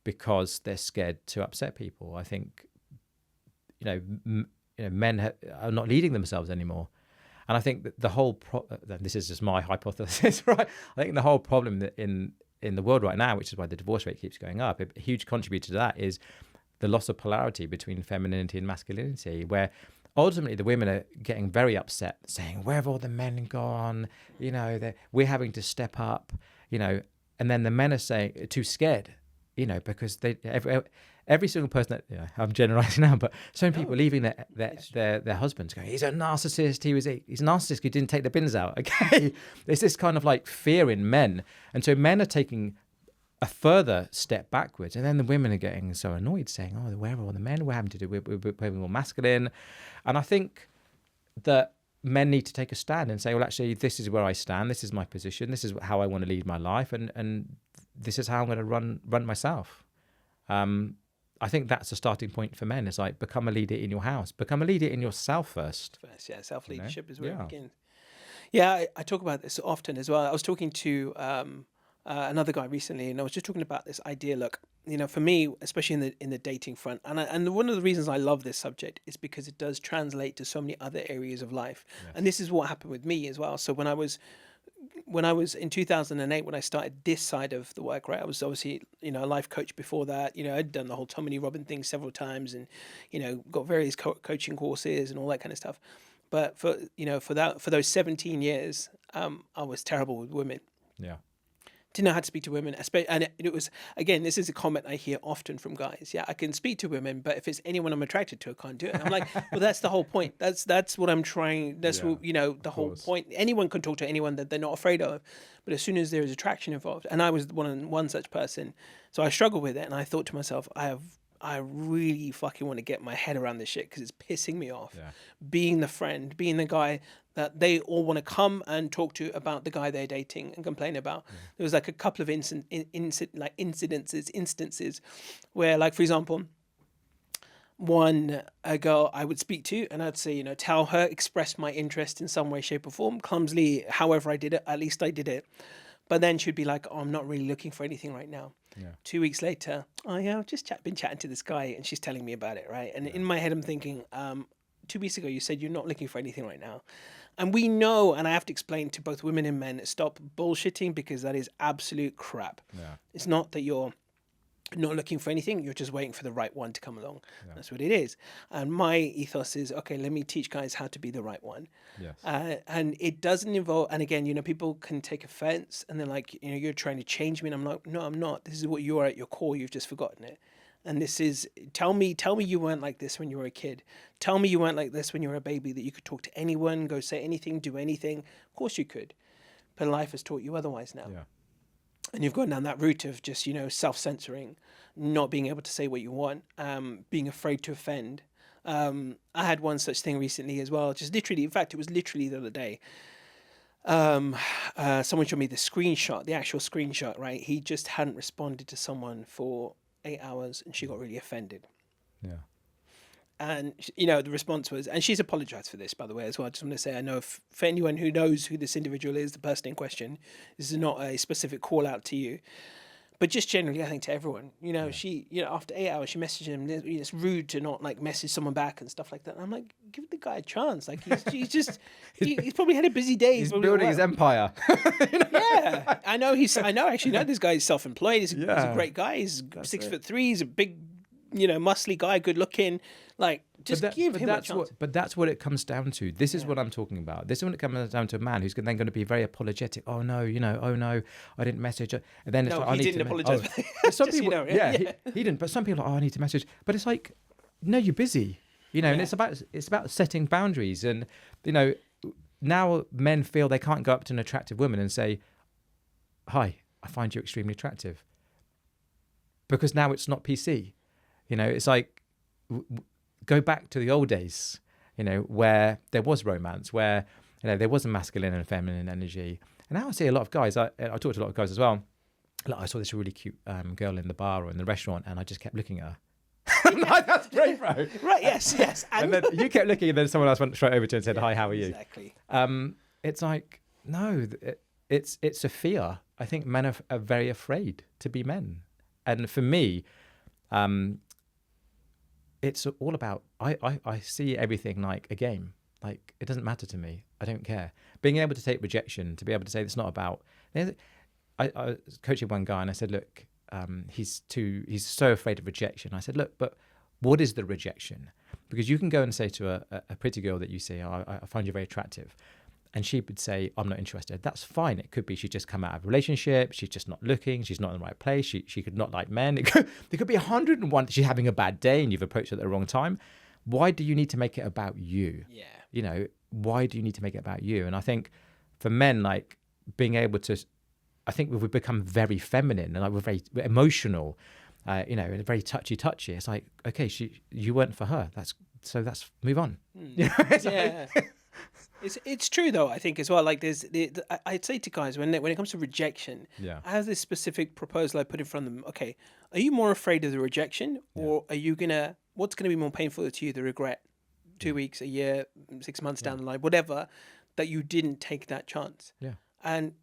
because they're scared to upset people. I think, men are not leading themselves anymore. And I think that the whole this is just my hypothesis, right? I think the whole problem that in the world right now, which is why the divorce rate keeps going up, a huge contributor to that is the loss of polarity between femininity and masculinity, where ultimately the women are getting very upset, saying, where have all the men gone? We're having to step up, and then the men are saying, too scared, because every single person that, I'm generalizing now, but so many people leaving their husbands going, he's a narcissist, he's a narcissist who didn't take the bins out, okay? There's this kind of like fear in men. And so men are taking a further step backwards, and then the women are getting so annoyed, saying, oh, where are all the men? We're having to do, we're becoming more masculine. And I think that men need to take a stand and say, well, actually, this is where I stand, this is my position, this is how I want to lead my life, and this is how I'm going to run myself. I think that's a starting point for men. It's like, become a leader in your house, become a leader in yourself first. Yeah, self-leadership is where it begins. Yeah, I talk about this often as well. I was talking to another guy recently, and I was just talking about this idea. Look, for me, especially in the dating front, and one of the reasons I love this subject is because it does translate to so many other areas of life. Yes. And this is what happened with me as well. So when I was in 2008, when I started this side of the work, right, I was obviously, a life coach before that. I'd done the whole Tommy Robin thing several times, and, got various coaching courses and all that kind of stuff. But for those 17 years, I was terrible with women. Yeah. didn't know how to speak to women. And it was, again, this is a comment I hear often from guys. Yeah, I can speak to women, but if it's anyone I'm attracted to, I can't do it. And I'm like, well, that's the whole point. That's what I'm trying. That's what, the whole point. Anyone can talk to anyone that they're not afraid of, but as soon as there is attraction involved, and I was one such person, so I struggled with it, and I thought to myself, I really fucking want to get my head around this shit because it's pissing me off. Yeah. Being the friend, being the guy that they all want to come and talk to about the guy they're dating and complain about. There was like a couple of instances where, like, for example, a girl I would speak to and I'd say, tell her, express my interest in some way, shape or form, clumsily, however I did it, at least I did it. But then she'd be like, oh, I'm not really looking for anything right now. Yeah. 2 weeks later, oh yeah, I've just been chatting to this guy and she's telling me about it, right? And in my head, I'm thinking, 2 weeks ago, you said you're not looking for anything right now. And we know, and I have to explain to both women and men, stop bullshitting because that is absolute crap. Yeah. It's not that you're not looking for anything, you're just waiting for the right one to come along. Yeah. That's what it is. And my ethos is, okay, let me teach guys how to be the right one. Yes. And it doesn't involve, and again, people can take offense and they're like, you're trying to change me. And I'm like, no, I'm not. This is what you are at your core. You've just forgotten it. And this is, tell me you weren't like this when you were a kid. Tell me you weren't like this when you were a baby, that you could talk to anyone, go say anything, do anything. Of course you could. But life has taught you otherwise now. Yeah. And you've gone down that route of just, self-censoring, not being able to say what you want, being afraid to offend. I had one such thing recently as well, just literally, in fact, it was literally the other day. Someone showed me the actual screenshot, right? He just hadn't responded to someone for 8 hours and she got really offended. Yeah. And, the response was, and she's apologized for this, by the way, as well. I just want to say, I know for anyone who knows who this individual is, the person in question, this is not a specific call out to you, but just generally, I think to everyone, she, after 8 hours, she messaged him, it's rude to not like message someone back and stuff like that. And I'm like, give the guy a chance. Like he's just, he's probably had a busy day. He's building his empire. Yeah. I actually know this guy is self-employed. He's a great guy. He's 6'3". He's a big, muscly guy, good looking. Like, just give him a chance. But that's what it comes down to. This is what I'm talking about. This is when it comes down to a man who's then going to be very apologetic. Oh no, oh no, I didn't message. And then it's like, he didn't apologize. Some people, he didn't. But some people are, I need to message. But it's like, no, you're busy. And it's about setting boundaries. And now men feel they can't go up to an attractive woman and say, hi, I find you extremely attractive, because now it's not PC. It's like, go back to the old days, where there was romance, where there was a masculine and feminine energy. And now I see a lot of guys. I talk to a lot of guys as well. Like, I saw this really cute girl in the bar or in the restaurant, and I just kept looking at her. Like, that's great, bro. Right? Yes. And then you kept looking, and then someone else went straight over to her and said, "Hi, how are you?" Exactly. It's like, no, it's a fear. I think men are very afraid to be men, and for me, it's all about, I see everything like a game. Like, it doesn't matter to me. I don't care. Being able to take rejection, to be able to say it's not about. I was coaching one guy and I said, look, he's so afraid of rejection. I said, look, but what is the rejection? Because you can go and say to a pretty girl that you see, oh, I find you very attractive. And she would say, I'm not interested. That's fine. It could be she's just come out of a relationship. She's just not looking. She's not in the right place. She could not like men. There could be 101. She's having a bad day and you've approached her at the wrong time. Why do you need to make it about you? Yeah. Why do you need to make it about you? And I think for men, like, being able to, I think we've become very feminine and like we're very emotional, and very touchy. It's like, okay, you weren't for her. Let's move on. Yeah. It's true though, I think as well. Like I'd say to guys when it comes to rejection, I have this specific proposal I put in front of them. Okay, are you more afraid of the rejection, or are you what's gonna be more painful to you, the regret, 2 weeks, a year, 6 months down the line, whatever, that you didn't take that chance? Yeah. And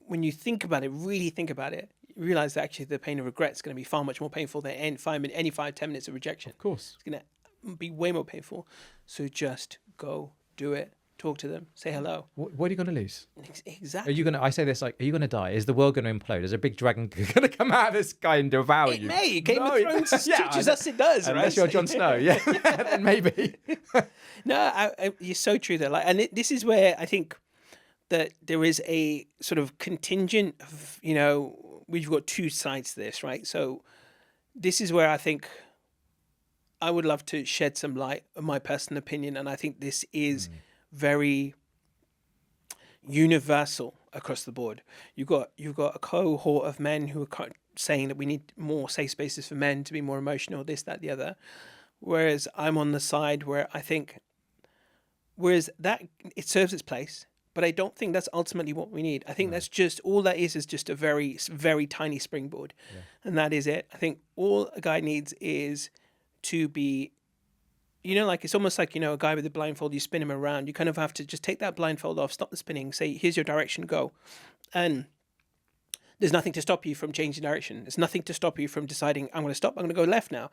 when you think about it, really think about it, you realize that actually the pain of regret is going to be far much more painful than any 5-10 minutes of rejection. Of course, it's going to be way more painful. So just go. Do it. Talk to them. Say hello. What are you going to lose? Exactly. Are you going to? I say this like, are you going to die? Is the world going to implode? Is a big dragon going to come out of the sky and devour you? It may. Game of Thrones teaches us it does. Unless you're Jon Snow, then maybe. No, you're so true there. Like, and this is where I think that there is a sort of contingent of, we've got two sides to this, right? So this is where I think I would love to shed some light on my personal opinion. And I think this is very universal across the board. You've got a cohort of men who are saying that we need more safe spaces for men to be more emotional, this, that, the other. Whereas I'm on the side where I think, that it serves its place, but I don't think that's ultimately what we need. I think that's just, all that is just a very, very tiny springboard. Yeah. And that is it. I think all a guy needs is to be, like, it's almost like, a guy with a blindfold, you spin him around. You kind of have to just take that blindfold off, stop the spinning, say, here's your direction, go. And there's nothing to stop you from changing direction. There's nothing to stop you from deciding, I'm going to stop, I'm going to go left now.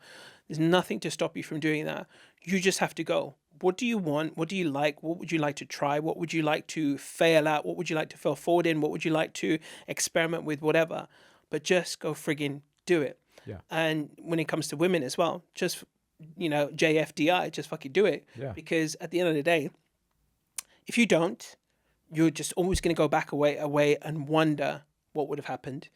There's nothing to stop you from doing that. You just have to go. What do you want? What do you like? What would you like to try? What would you like to fail at? What would you like to fail forward in? What would you like to experiment with? Whatever. But just go friggin' do it. Yeah. And when it comes to women as well, just, JFDI, just fucking do it. Yeah. Because at the end of the day, if you don't, you're just always going to go back away and wonder what would have happened.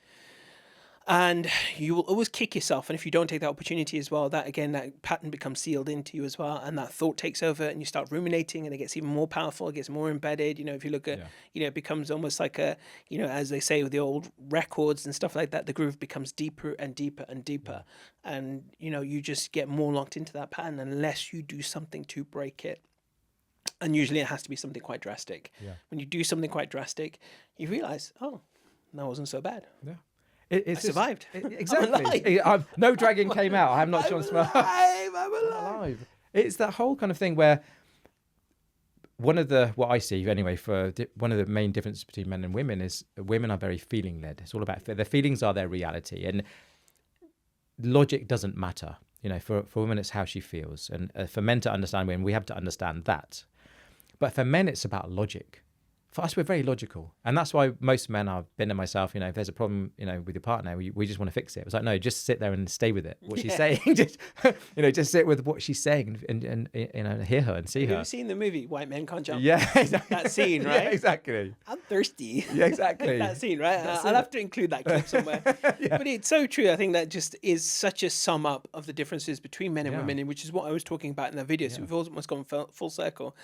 And you will always kick yourself. And if you don't take that opportunity as well, that pattern becomes sealed into you as well. And that thought takes over and you start ruminating and it gets even more powerful. It gets more embedded. If you look at, it becomes almost like as they say with the old records and stuff like that, the groove becomes deeper and deeper and deeper. And, you just get more locked into that pattern unless you do something to break it. And usually it has to be something quite drastic. Yeah. When you do something quite drastic, you realize, oh, that wasn't so bad. Yeah. I survived. Exactly. No dragon came out. I'm not sure. I'm alive. It's that whole kind of thing where what I see anyway, one of the main differences between men and women is women are very feeling led. It's all about their feelings are their reality, and logic doesn't matter. For women, it's how she feels, and for men to understand women, we have to understand that. But for men, it's about logic. For us, we're very logical. And that's why most men, I've been to myself, if there's a problem, with your partner, we just want to fix it. It's like, no, just sit there and stay with it. What she's saying, just sit with what she's saying and hear her and see her. Have you seen the movie White Men Can't Jump? Yeah, exactly. That scene, right? Yeah, exactly. I'm thirsty. Yeah, exactly. That scene, right? I'll have to include that clip somewhere. Yeah. But it's so true. I think that just is such a sum up of the differences between men and women, which is what I was talking about in that video. So we've almost gone full circle.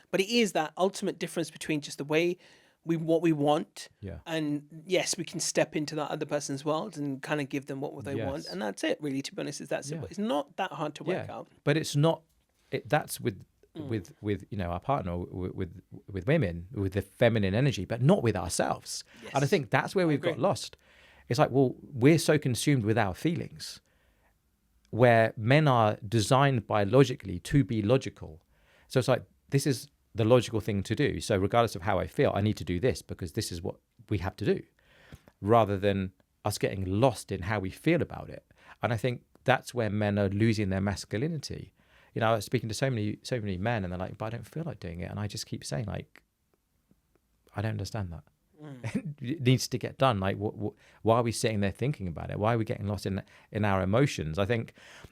But it is that ultimate difference between just the way what we want, and yes, we can step into that other person's world and kind of give them what they want, and that's it. Really, to be honest, is that simple. It's not that hard to work out. But it's not. That's with our partner, with women, with the feminine energy, but not with ourselves. Yes. And I think that's where we've got lost. It's like, well, we're so consumed with our feelings, where men are designed biologically to be logical. So it's like, this is the logical thing to do. So regardless of how I feel, I need to do this because this is what we have to do, rather than us getting lost in how we feel about it. And I think that's where men are losing their masculinity. I was speaking to so many men, and they're like, but I don't feel like doing it. And I just keep saying, like, I don't understand that. It needs to get done. Like, why are we sitting there thinking about it? Why are we getting lost in our emotions? I'm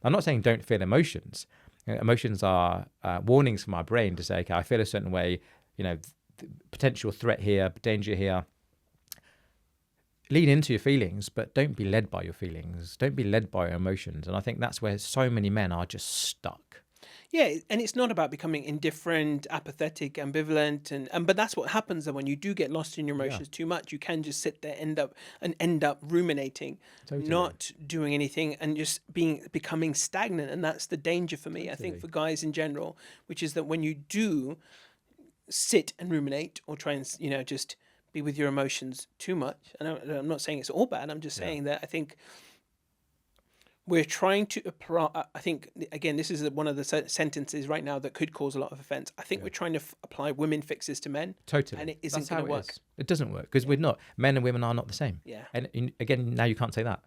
not saying don't feel emotions. Emotions are warnings from our brain to say, okay, I feel a certain way, potential threat here, danger here. Lean into your feelings, but don't be led by your feelings. Don't be led by your emotions. And I think that's where so many men are just stuck. Yeah, and it's not about becoming indifferent, apathetic, ambivalent, but that's what happens when you do get lost in your emotions too much. You can just sit there, end up ruminating, not doing anything, and just becoming stagnant. And that's the danger for me. I think for guys in general, which is that when you do sit and ruminate or try and just be with your emotions too much, and I'm not saying it's all bad. I'm just saying that I think we're trying to apply. I think, again, this is one of the sentences right now that could cause a lot of offense. I think we're trying to apply women fixes to men. Totally. And it isn't going to work. It doesn't work because we're not. Men and women are not the same. Yeah. And again, now you can't say that.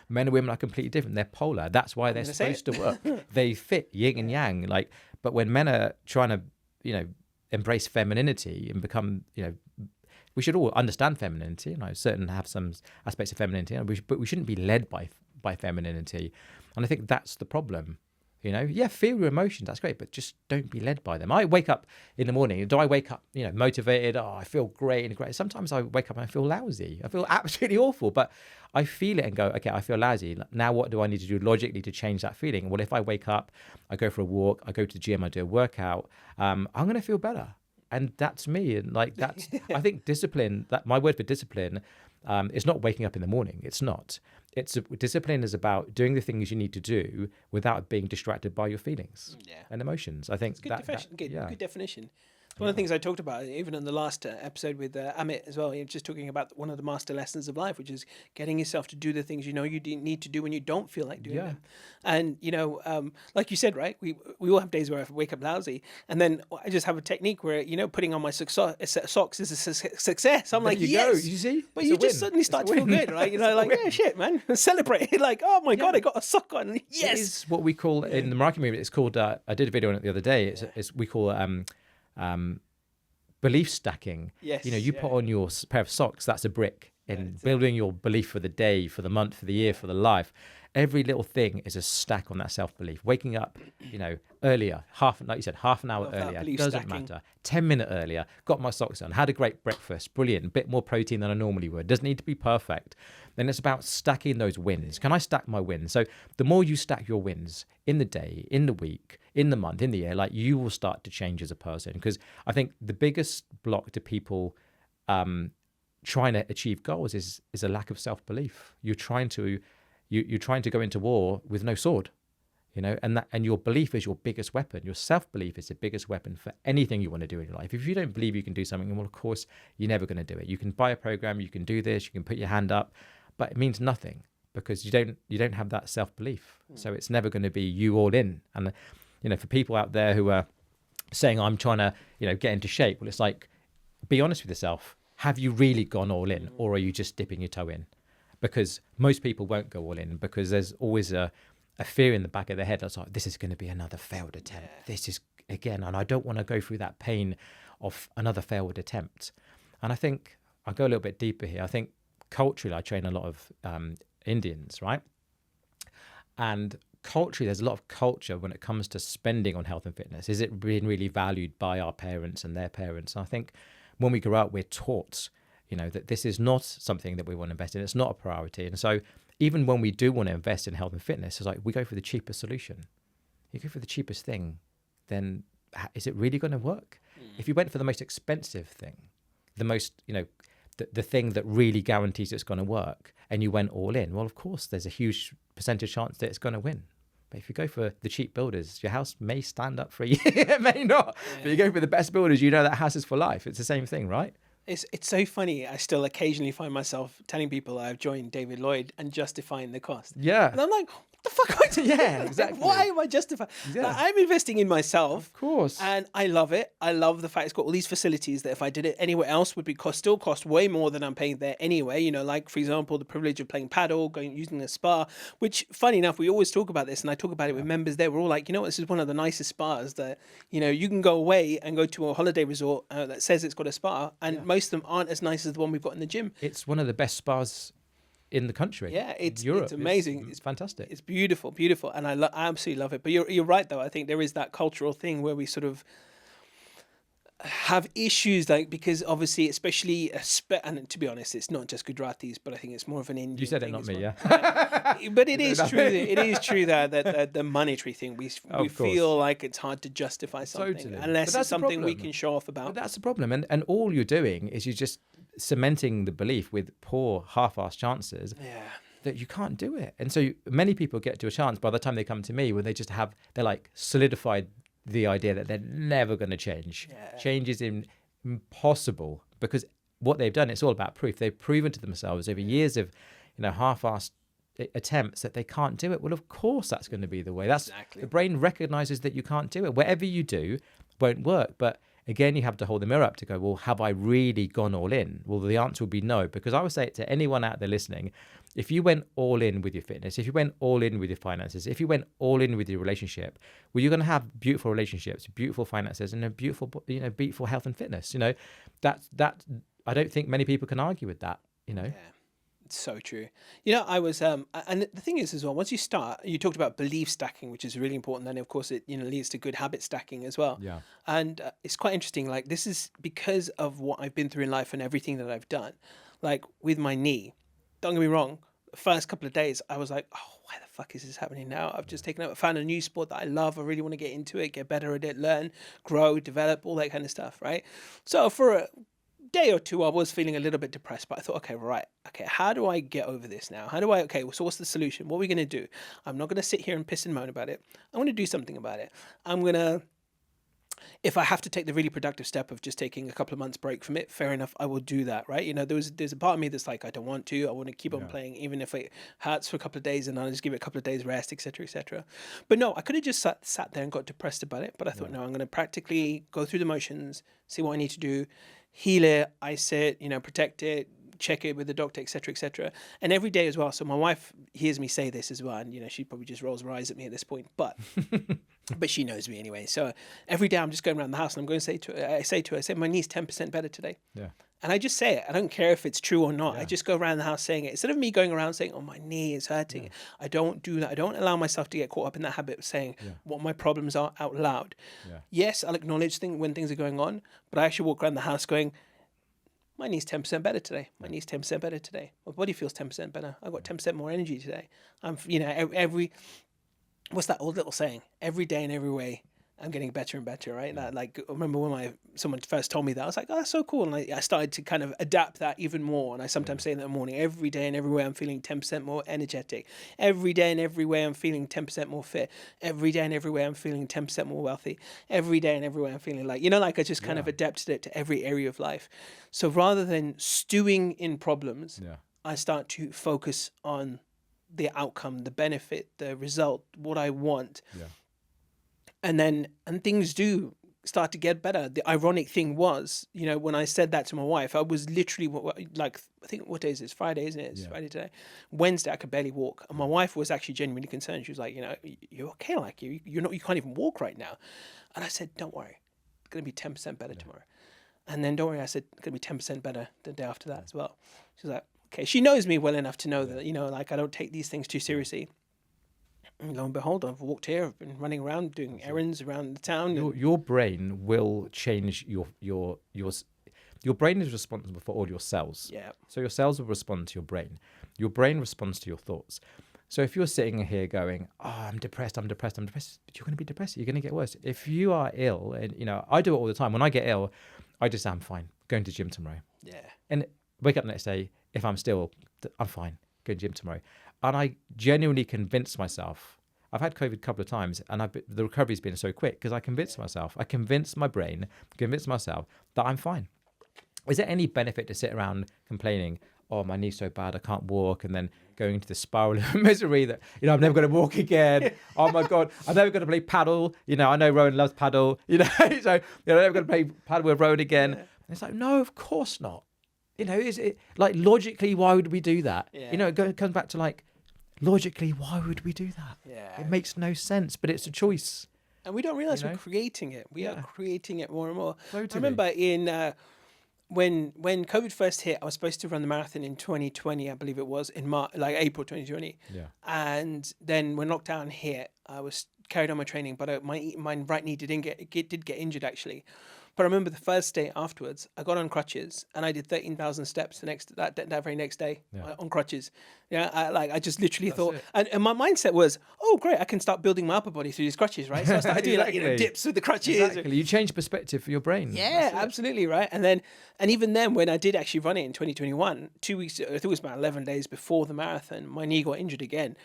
Men and women are completely different. They're polar. That's why they're supposed to work. They fit yin and yang. But when men are trying to, embrace femininity and become, we should all understand femininity. Certain have some aspects of femininity, but we shouldn't be led by femininity. And I think that's the problem. You know, yeah, feel your emotions. That's great, but just don't be led by them. I wake up in the morning. Do I wake up, motivated? Oh, I feel great and great. Sometimes I wake up and I feel lousy. I feel absolutely awful, but I feel it and go, okay, I feel lousy. Now, what do I need to do logically to change that feeling? Well, if I wake up, I go for a walk, I go to the gym, I do a workout, I'm going to feel better. And that's me. And like, that's, I think discipline, that my word for discipline is not waking up in the morning. It's not. Discipline is about doing the things you need to do without being distracted by your feelings and emotions. I think it's good definition. It's one of the things I talked about, even in the last episode with Amit as well. You're just talking about one of the master lessons of life, which is getting yourself to do the things you know you need to do when you don't feel like doing them. And, like you said, right, we all have days where I wake up lousy. And then I just have a technique where, putting on my socks is a success. I'm like, yes. You see? But you just suddenly start to feel good, right? Yeah, shit, man. Celebrate. Like, oh my God, I got a sock on. Yes. It is what we call, in the Miraki movement, it's called, I did a video on it the other day. We call belief stacking. Yes. You put on your pair of socks, that's a brick in building your belief for the day, for the month, for the year, for the life. Every little thing is a stack on that self-belief. Waking up, earlier, like you said, half an hour earlier, doesn't matter. 10 minutes earlier, got my socks on, had a great breakfast, brilliant, a bit more protein than I normally would. Doesn't need to be perfect. Then it's about stacking those wins. Can I stack my wins? So the more you stack your wins in the day, in the week, in the month, in the year, like you will start to change as a person. Because I think the biggest block to people trying to achieve goals is a lack of self-belief. You're trying to go into war with no sword, and your belief is your biggest weapon. Your self-belief is the biggest weapon for anything you want to do in your life. If you don't believe you can do something, well, of course, you're never going to do it. You can buy a program, you can do this, you can put your hand up, but it means nothing because you don't have that self-belief. So it's never going to be you all in. And, for people out there who are saying, I'm trying to, get into shape, well, it's like, be honest with yourself. Have you really gone all in, or are you just dipping your toe in? Because most people won't go all in because there's always a fear in the back of their head. That's like, this is going to be another failed attempt. This is, again, and I don't want to go through that pain of another failed attempt. And I think I'll go a little bit deeper here. I think culturally, I train a lot of Indians, right? And culturally, there's a lot of culture when it comes to spending on health and fitness. Is it being really valued by our parents and their parents? And I think when we grow up, we're taught that this is not something that we want to invest in. It's not a priority. And so even when we do want to invest in health and fitness, it's like we go for the cheapest solution. You go for the cheapest thing, then is it really going to work? If you went for the most expensive thing, the most, the thing that really guarantees it's going to work, and you went all in, well, of course, there's a huge percentage chance that it's going to win. But if you go for the cheap builders, your house may stand up for a year, it may not. Yeah. But you go for the best builders, that house is for life. It's the same thing, right? It's so funny. I still occasionally find myself telling people I've joined David Lloyd and justifying the cost. Yeah. And I'm like, what the fuck am I doing? Yeah, exactly. Why am I justifying? Yeah. Like, I'm investing in myself. Of course. And I love it. I love the fact it's got all these facilities that if I did it anywhere else would still cost way more than I'm paying there anyway. Like, for example, the privilege of playing paddle, using a spa, which, funny enough, we always talk about this, and I talk about it with members there. We're all like, this is one of the nicest spas that, you can go away and go to a holiday resort that says it's got a spa, and most of them aren't as nice as the one we've got in the gym. It's one of the best spas in the country. Yeah, it's amazing. It's fantastic. It's beautiful, and I absolutely love it. But you're right, though. I think there is that cultural thing where we sort of have issues, like, because obviously, especially, and to be honest, it's not just Gujaratis, but I think it's more of an Indian. You said thing it, not me, well. Yeah. But it is true. It is true that the monetary thing, we feel like it's hard to justify something unless it's something we can show off about. But that's the problem, and all you're doing is you're just cementing the belief with poor half-assed chances. Yeah. That you can't do it. And so many people get to a chance by the time they come to me where they're like solidified the idea that they're never going to change. Yeah. Change is impossible because what they've done, it's all about proof. They've proven to themselves over years of, half-assed attempts that they can't do it. Well, of course, that's going to be the way. Exactly. The brain recognizes that you can't do it. Whatever you do won't work. But again, you have to hold the mirror up to go, well, have I really gone all in? Well, the answer will be no, because I would say it to anyone out there listening, if you went all in with your fitness, if you went all in with your finances, if you went all in with your relationship, well, you're going to have beautiful relationships, beautiful finances, and a beautiful health and fitness. That I don't think many people can argue with that. Yeah. So true. I was, and the thing is as well, once you start, you talked about belief stacking, which is really important. Then of course it, leads to good habit stacking as well. Yeah. And it's quite interesting. Like this is because of what I've been through in life and everything that I've done. Like with my knee, don't get me wrong. The first couple of days, I was like, oh, why the fuck is this happening now? I've just taken up, found a new sport that I love. I really want to get into it, get better at it, learn, grow, develop, all that kind of stuff, right? So for a day or two, I was feeling a little bit depressed, but I thought, okay, how do I get over this now? Okay, so what's the solution? What are we going to do? I'm not going to sit here and piss and moan about it. I want to do something about it. I'm going to, if I have to take the really productive step of just taking a couple of months break from it, fair enough, I will do that, right? There's a part of me that's like, I don't want to. I want to keep on playing, even if it hurts for a couple of days, and I'll just give it a couple of days rest, etc., etc. But no, I could have just sat there and got depressed about it. But I thought, no, I'm going to practically go through the motions, see what I need to do, heal it, ice it, protect it, check it with the doctor, etc., etc. And every day as well. So my wife hears me say this as well, and she probably just rolls her eyes at me at this point, but but she knows me anyway. So every day I'm just going around the house and I'm going to say to her, my knee's 10% better today. Yeah. And I just say it. I don't care if it's true or not. Yeah. I just go around the house saying it. Instead of me going around saying, oh, my knee is hurting. Yeah. I don't do that. I don't allow myself to get caught up in that habit of saying what my problems are out loud. Yeah. Yes, I'll acknowledge when things are going on, but I actually walk around the house going, my knee's 10% better today. My knee's 10% better today. My body feels 10% better. I've got 10% more energy today. I'm, what's that old little saying? Every day and every way, I'm getting better and better, right? That, like, I remember when someone first told me that, I was like, oh, that's so cool. And I started to kind of adapt that even more. And I sometimes say in the morning, every day and every way I'm feeling 10% more energetic. Every day and every way I'm feeling 10% more fit. Every day and every way I'm feeling 10% more wealthy. Every day and every way I'm feeling like I just kind of adapted it to every area of life. So rather than stewing in problems, I start to focus on the outcome, the benefit, the result, what I want. Yeah. And things do start to get better. The ironic thing was, when I said that to my wife, I was literally I think, what day is this? Friday, isn't it? It's Friday today. Wednesday, I could barely walk. And my wife was actually genuinely concerned. She was like, you're okay. Like you can't even walk right now. And I said, don't worry. It's going to be 10% better tomorrow. And then don't worry. I said, it's going to be 10% better the day after that as well. She was like, okay. She knows me well enough to know that, like I don't take these things too seriously. And lo and behold, I've walked here. I've been running around doing errands around the town. Your brain will change your brain is responsible for all your cells. Yeah. So your cells will respond to your brain. Your brain responds to your thoughts. So if you're sitting here going, oh, I'm depressed, but you're going to be depressed. You're going to get worse. If you are ill, and I do it all the time. When I get ill, I just say I'm fine. Going to gym tomorrow. Yeah. And wake up the next day. If I'm still, I'm fine. Go to gym tomorrow. And I genuinely convinced myself. I've had COVID a couple of times, and the recovery's been so quick because I convinced myself. I convinced my brain, convinced myself that I'm fine. Is there any benefit to sit around complaining, oh, my knee's so bad, I can't walk, and then going into the spiral of misery that, I'm never going to walk again. Oh, my God, I'm never going to play paddle. I know Rowan loves paddle, so I'm never going to play paddle with Rowan again. Yeah. And it's like, no, of course not. Is it like logically, why would we do that? Yeah. It comes back to like, logically, why would we do that? Yeah. It makes no sense, but it's a choice. And we don't realize we're creating it. We are creating it more and more. Totally. I remember when COVID first hit, I was supposed to run the marathon in 2020, I believe it was, in April 2020. Yeah. And then when lockdown hit, I was carried on my training, but my right knee did get injured actually. But I remember the first day afterwards, I got on crutches and I did 13,000 steps that very next day on crutches. I just literally thought, and my mindset was, oh great, I can start building my upper body through these crutches, right? So I started doing dips with the crutches. Exactly. You change perspective for your brain. Yeah, absolutely, right. And even then, when I did actually run it in 2021, 2 weeks, I think it was about 11 days before the marathon, my knee got injured again.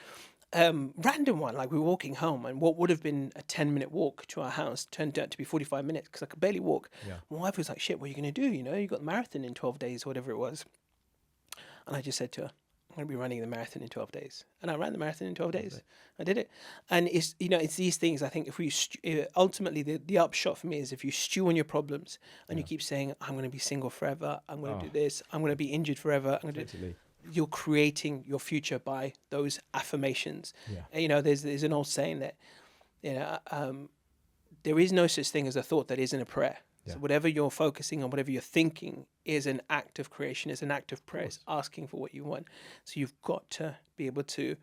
Random one, like we were walking home, and what would have been a 10-minute walk to our house turned out to be 45 minutes because I could barely walk. Yeah. My wife was like, shit, what are you going to do? You got the marathon in 12 days, or whatever it was. And I just said to her, I'm going to be running the marathon in 12 days. And I ran the marathon in 12 days. I did it. And it's these things, I think, if we ultimately, the upshot for me is if you stew on your problems and you keep saying, I'm going to be single forever, I'm going to do this, I'm going to be injured forever, I'm going to do you're creating your future by those affirmations. Yeah. There's an old saying that, there is no such thing as a thought that isn't a prayer. So whatever you're focusing on, whatever you're thinking is an act of creation, is an act of prayer, it's asking for what you want. So you've got to be able to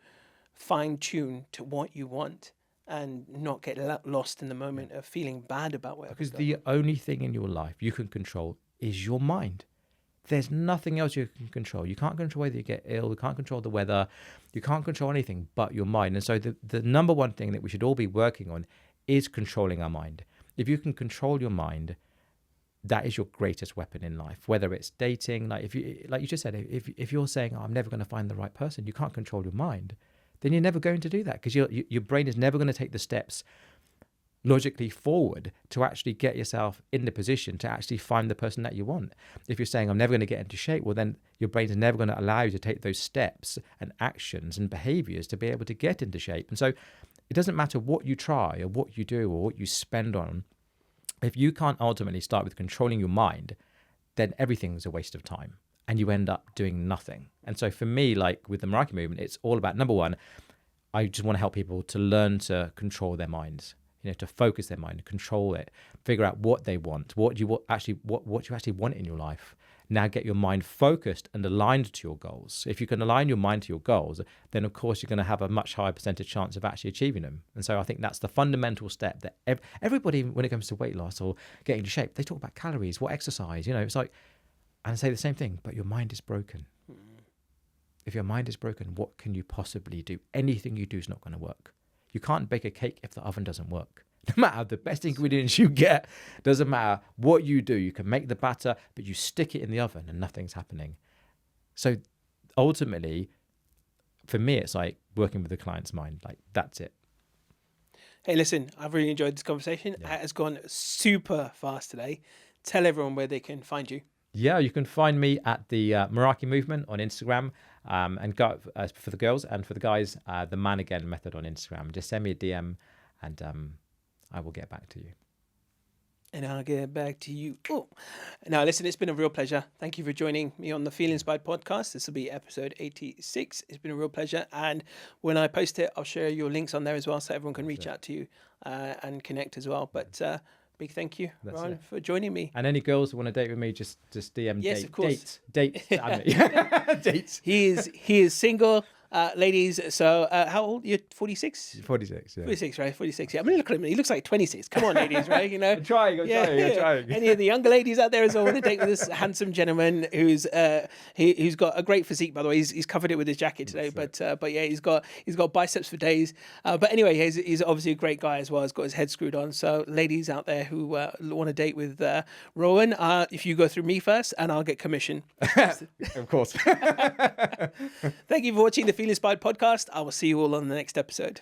fine tune to what you want and not get lost in the moment of feeling bad about whatever. Because the only thing in your life you can control is your mind. There's nothing else you can control. You can't control whether you get ill. You can't control the weather. You can't control anything but your mind. And so the number one thing that we should all be working on is controlling our mind. If you can control your mind, that is your greatest weapon in life. Whether it's dating, like you just said, if you're saying, I'm never going to find the right person, you can't control your mind, then you're never going to do that, because your brain is never going to take the steps logically forward to actually get yourself in the position to actually find the person that you want. If you're saying, I'm never going to get into shape, well, then your brain is never going to allow you to take those steps and actions and behaviors to be able to get into shape. And so it doesn't matter what you try or what you do or what you spend on. If you can't ultimately start with controlling your mind, then everything's a waste of time and you end up doing nothing. And so for me, like with the Miraki movement, it's all about, number one, I just want to help people to learn to control their minds. To focus their mind, control it, figure out what they want, what you actually want in your life. Now get your mind focused and aligned to your goals. If you can align your mind to your goals, then of course you're going to have a much higher percentage chance of actually achieving them. And so I think that's the fundamental step that everybody, when it comes to weight loss or getting into shape, they talk about calories, what exercise, it's like, and I say the same thing, but your mind is broken. If your mind is broken, what can you possibly do? Anything you do is not going to work. You can't bake a cake if the oven doesn't work. No matter the best ingredients you get, doesn't matter what you do. You can make the batter, but you stick it in the oven and nothing's happening. So ultimately, for me, it's like working with the client's mind. Like, that's it. Hey, listen, I've really enjoyed this conversation. It has gone super fast today. Tell everyone where they can find you. Yeah, you can find me at the Miraki movement on Instagram, and go for the girls, and for the guys, the Man Again method on Instagram. Just send me a DM and I will get back to you. And I'll get back to you. Oh, now listen, it's been a real pleasure. Thank you for joining me on the Feel Inspired podcast. This will be episode 86. It's been a real pleasure. And when I post it, I'll share your links on there as well, so everyone can reach out to you and connect as well. But big thank you, Rowan, for joining me. And any girls who want to date with me, just DM. Yes, of course. Date. Dates. He is single. Ladies, so how old? You're 46? 46, yeah. 46, right? 46, yeah. I mean, look at him. He looks like 26. Come on, ladies, right? I'm trying. Any of the younger ladies out there as well want to date with this handsome gentleman who's got a great physique, by the way. He's covered it with his jacket today, but yeah, he's got biceps for days. But anyway, he's obviously a great guy as well. He's got his head screwed on. So ladies out there who want to date with Rowan, if you go through me first, and I'll get commission. Of course. Thank you for watching the Feel Inspired podcast. I will see you all on the next episode.